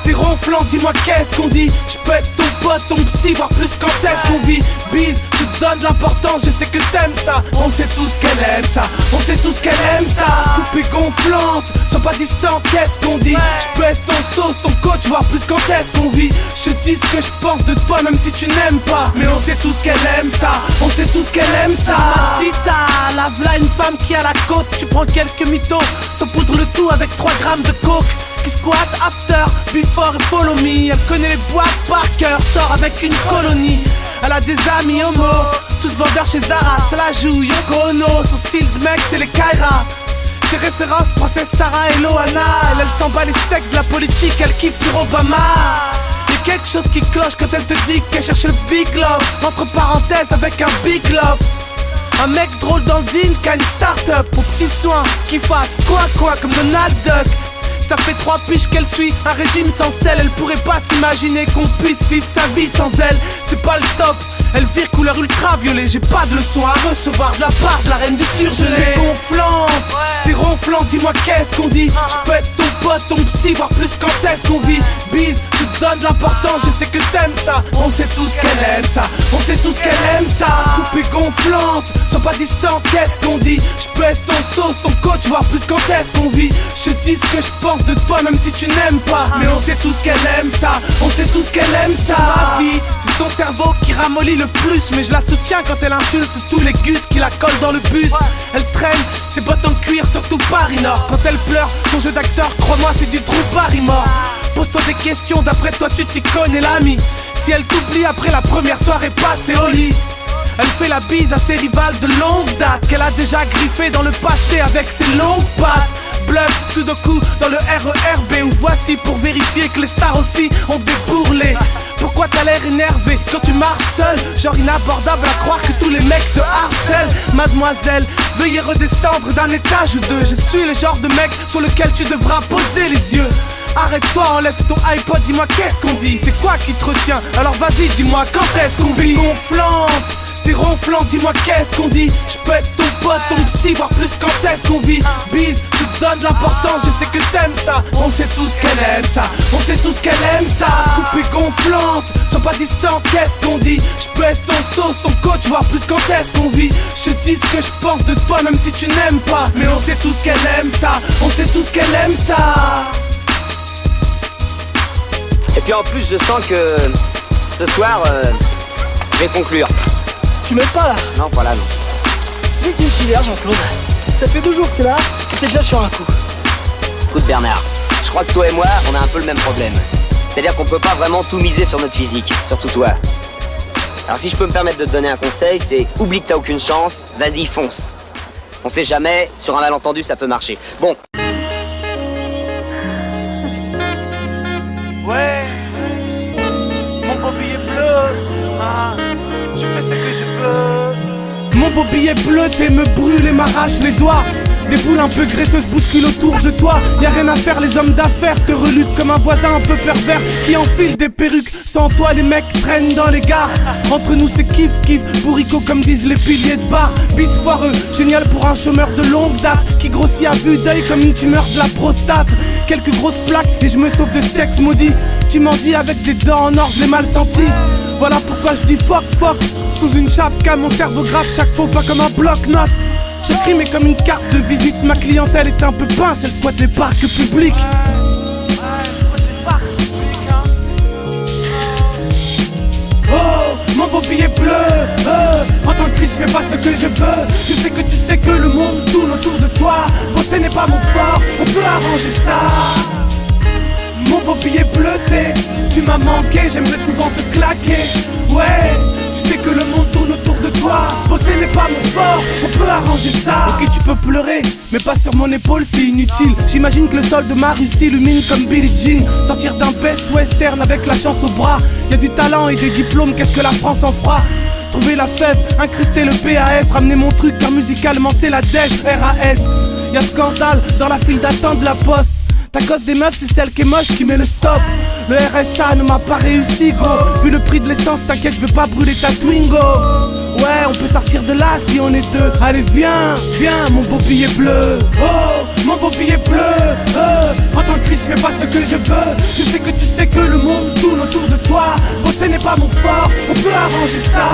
T'es ronflant, dis-moi qu'est-ce qu'on dit? J'peux être ton pote, ton psy, voire plus quand est-ce qu'on vit? Bise, je te donne l'importance, je sais que t'aimes ça. On sait tous qu'elle aime ça, on sait tous qu'elle aime ça. Poupée gonflante, sois pas distante, qu'est-ce qu'on dit? J'peux être ton sauce, ton coach, voire plus quand est-ce qu'on vit? Je te dis ce que je pense de toi, même si tu n'aimes pas. Mais on sait tous qu'elle aime ça, on sait tous qu'elle aime ça. Si t'as la v'là une femme qui a la côte, tu prends quelques mythos, saupoudre le tout avec 3 grammes de coke. Qui squat after, before et follow me. Elle connaît les boîtes par cœur, sort avec une colonie. Elle a des amis homo, tous vendeurs chez Zara. Ça la joue Yoko Ono, son style de mec c'est les Kaira. Ses références, princesse Sarah et Loana. Elle s'en bat les steaks de la politique, elle kiffe sur Obama. Y'a quelque chose qui cloche quand elle te dit qu'elle cherche le big love. Entre parenthèses avec un big love. Un mec drôle dans le deal qui a une start-up aux petits soins, qui fasse quoi comme Donald Duck. Ça fait 3 piges qu'elle suit un régime sans sel. Elle pourrait pas s'imaginer qu'on puisse vivre sa vie sans elle. C'est pas le top, elle vire couleur ultraviolet. J'ai pas de leçon à recevoir de la part de la reine du surgelé. T'es gonflant, t'es ronflant, dis-moi qu'est-ce qu'on dit. Je peux être ton pote, ton psy, voire plus quand est-ce qu'on vit. Bise, je te donne l'importance, je sais que t'aimes ça. On sait tous qu'elle aime ça, on sait tous qu'elle aime ça. Coupée gonflante, sois pas distante, qu'est-ce qu'on dit. Je peux être ton sauce, ton coach, voire plus quand est-ce qu'on vit. Je te dis ce que je pense de toi même si tu n'aimes pas. Mais on sait tous qu'elle aime ça, on sait tous qu'elle aime ça. Ma vie, c'est son cerveau qui ramollit le plus. Mais je la soutiens quand elle insulte tous les gus qui la collent dans le bus. Elle traîne ses bottes en cuir, surtout Paris Nord. Quand elle pleure, son jeu d'acteur, crois-moi c'est du Drew Barrymore. Pose-toi des questions, d'après toi tu t'y connais l'ami. Si elle t'oublie après la première soirée passée au lit, elle fait la bise à ses rivales de longue date, qu'elle a déjà griffé dans le passé avec ses longues pattes. Bluff, Sudoku dans le RERB, ou voici pour vérifier que les stars aussi ont des bourrelets. Pourquoi t'as l'air énervé quand tu marches seul? Genre inabordable à croire que tous les mecs te harcèlent. Mademoiselle, veuillez redescendre d'un étage ou deux. Je suis le genre de mec sur lequel tu devras poser les yeux. Arrête-toi, enlève ton iPod, dis-moi qu'est-ce qu'on dit. C'est quoi qui te retient? Alors vas-y, dis-moi quand est-ce qu'on vit. Gonflante, t'es ronflant, dis-moi qu'est-ce qu'on dit. Je peux être ton pote, ton psy, voire plus quand est-ce qu'on vit. Bise, je te donne l'importance, je sais que t'aimes ça. On sait tous qu'elle aime ça, on sait tous qu'elle aime ça. Coupée gonflante, sois pas distante, qu'est-ce qu'on dit. Je peux être ton sauce, ton coach, voire plus quand est-ce qu'on vit. Je te dis ce que je pense de toi même si tu n'aimes pas. Mais on sait tous qu'elle aime ça, on sait tous qu'elle aime ça. Et puis en plus je sens que ce soir je vais conclure. Tu m'aides pas là? Non, pas là non. Dis que tu me sidères, Jean-Claude. Ça fait 2 jours que t'es là, et t'es déjà sur un coup. Écoute Bernard, je crois que toi et moi on a un peu le même problème. C'est-à-dire qu'on peut pas vraiment tout miser sur notre physique, surtout toi. Alors si je peux me permettre de te donner un conseil, c'est oublie que t'as aucune chance, vas-y fonce. On sait jamais, sur un malentendu ça peut marcher. Bon. Ouais, mon beau billet bleu, je fais ce que je veux. Mon beau billet bleuté me brûle et m'arrache les doigts. Des boules un peu graisseuses bousculent autour de toi. Y'a rien à faire, les hommes d'affaires te relutent comme un voisin un peu pervers qui enfile des perruques. Sans toi les mecs traînent dans les gares. Entre nous c'est kiff kiff, bourricot comme disent les piliers de bar. Bis foireux, génial pour un chômeur de longue date qui grossit à vue d'œil comme une tumeur de la prostate. Quelques grosses plaques et je me sauve de ce sexe maudit. Tu m'en dis avec des dents en or, je l'ai mal senti. Voilà pourquoi je dis fuck fuck. Sous une chape qu'à mon cerveau grave chaque faux pas comme un bloc-notes. J'écris mais comme une carte de visite. Ma clientèle est un peu pince, elle squatte les parcs publics. Oh, mon beau billet bleu, en tant que Christ, je fais pas ce que je veux. Je sais que tu sais que le monde tourne autour de toi. Bosser n'est pas mon fort, on peut arranger ça. Mon beau billet bleuté, tu m'as manqué, j'aimerais souvent te claquer. Ouais, tu sais que le monde tourne autour de toi. Bosser n'est pas mon fort, on peut arranger ça. Ok, tu peux pleurer, mais pas sur mon épaule, c'est inutile. J'imagine que le sol de ma rue s'illumine comme Billie Jean. Sortir d'un best western avec la chance au bras. Y'a du talent et des diplômes, qu'est-ce que la France en fera? Trouver la fève, incruster le PAF, ramener mon truc car musicalement c'est la dèche, RAS. Y'a scandale dans la file d'attente de la poste. Ta gosse des meufs c'est celle qui est moche qui met le stop. Le RSA ne m'a pas réussi go. Vu le prix de l'essence t'inquiète je veux pas brûler ta Twingo. Ouais on peut sortir de là si on est deux. Allez viens, viens mon beau billet bleu. Oh mon beau billet bleu, en tant que Christ je fais pas ce que je veux. Je sais que tu sais que le monde tourne autour de toi. Bosser n'est pas mon fort, on peut arranger ça.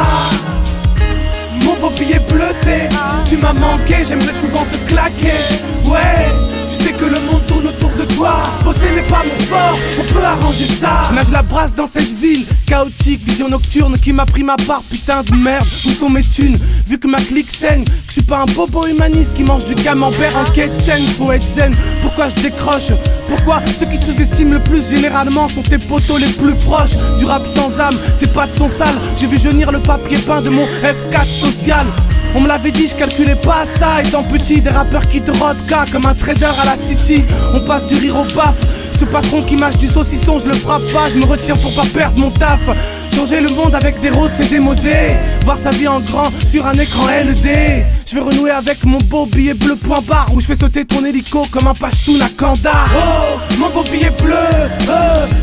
Mon beau billet bleuté, tu m'as manqué, j'aimerais souvent te claquer. Ouais, tu sais que le monde tourne autour de toi. Bosser n'est pas mon fort, on peut arranger ça. Je nage la brasse dans cette ville, chaotique, vision nocturne qui m'a pris ma part, putain de merde. Où sont mes thunes? Vu que ma clique saigne, que je suis pas un bobo humaniste qui mange du camembert en quête saine. Faut être zen, pourquoi je décroche? Pourquoi ceux qui te sous-estiment le plus généralement sont tes potos les plus proches? Du rap sans âme, tes pattes sont sales. J'ai vu jaunir le papier peint de mon F4 social. On me l'avait dit, je calculais pas ça étant petit. Des rappeurs qui te rodent cas comme un trader à la City. On passe du rire au baf, Ce patron qui mâche du saucisson, je le frappe pas, je me retiens pour pas perdre mon taf. Changer le monde avec des roses c'est démodé. Voir sa vie en grand sur un écran LED. Je vais renouer avec mon beau billet bleu point barre, où je fais sauter ton hélico comme un pastoun à Kandahar. Oh, mon beau billet bleu,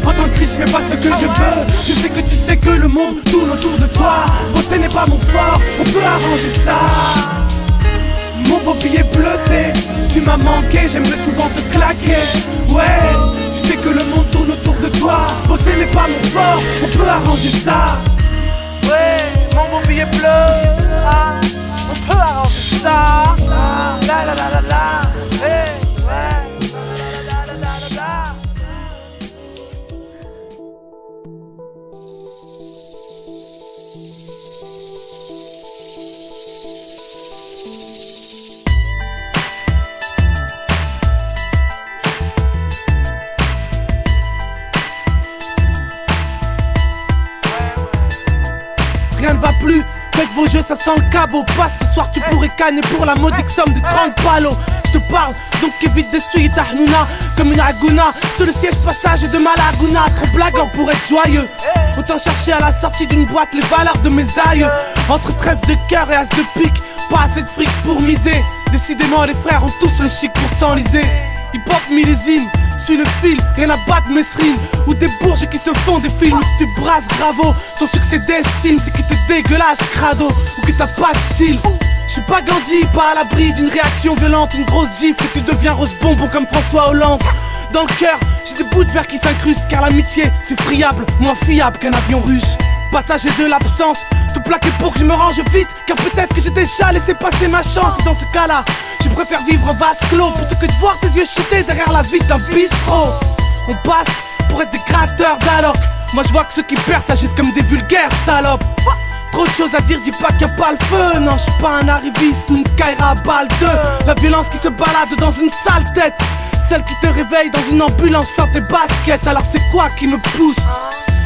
en tant que Christ je fais pas ce que je veux. Je sais que tu sais que le monde tourne autour de toi. Bosser n'est pas mon fort, on peut arranger ça. Mon beau billet bleuté, tu m'as manqué, j'aimerais souvent te claquer. Ouais, tu sais que le monde tourne autour de toi. Bosser n'est pas mon fort, on peut arranger ça. Ouais, mon beau billet bleu, on peut arranger ça. La la la la la, hey, ouais. La la la la la la. Rien ne va plus, faites vos jeux, ça sent le cabot. Passe ce soir, tu pourrais canner pour la modique somme de 30 palos. Je te parle, donc évite d'essuyer ta hnouna comme une aguna sur le siège passage de ma laguna. Trop blaguant pour être joyeux, autant chercher à la sortie d'une boîte les valeurs de mes aïeux. Entre trêve de cœur et as de pique, pas assez de fric pour miser. Décidément les frères ont tous le chic pour s'enliser. Hip-hop millésime, suis le fil, rien à battre mes streams. Ou des bourges qui se font des films. Si tu brasses Gravo, son succès d'estime c'est que t'es dégueulasse crado, ou que t'as pas de style. Je suis pas Gandhi, pas à l'abri d'une réaction violente. Une grosse gifle et tu deviens rose bonbon comme François Hollande. Dans le cœur, j'ai des bouts de verre qui s'incrustent, car l'amitié c'est friable, moins fiable qu'un avion russe. Passager de l'absence, tout plaqué pour que je me range vite, car peut-être que j'ai déjà laissé passer ma chance. Et dans ce cas-là, je préfère vivre en vase clos plutôt que de voir tes yeux chuter derrière la vitre d'un bistrot. On passe pour être des créateurs d'alloc. Moi je vois que ceux qui percent agissent comme des vulgaires salopes. Trop de choses à dire, dis pas qu'il n'y a pas le feu. Non, je suis pas un arriviste ou une caïra à balle 2. La violence qui se balade dans une sale tête, celle qui te réveille dans une ambulance sans tes baskets. Alors c'est quoi qui me pousse?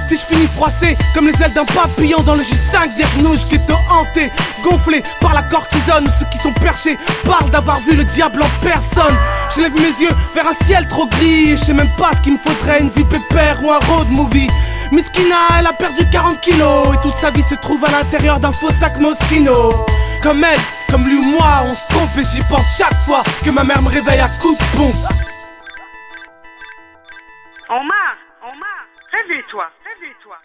Si je finis froissé comme les ailes d'un papillon dans le J5 d'Ernouche qui te hanté, gonflé par la cortisone. Ceux qui sont perchés parlent d'avoir vu le diable en personne. Je lève mes yeux vers un ciel trop gris et je sais même pas ce qu'il me faudrait, une vie pépère ou un road movie. Miskina, elle a perdu 40 kilos et toute sa vie se trouve à l'intérieur d'un faux sac Moschino. Comme elle, comme lui ou moi, on se trompe et j'y pense chaque fois que ma mère me réveille à coups de pompe. Omar, réveille-toi, réveille-toi.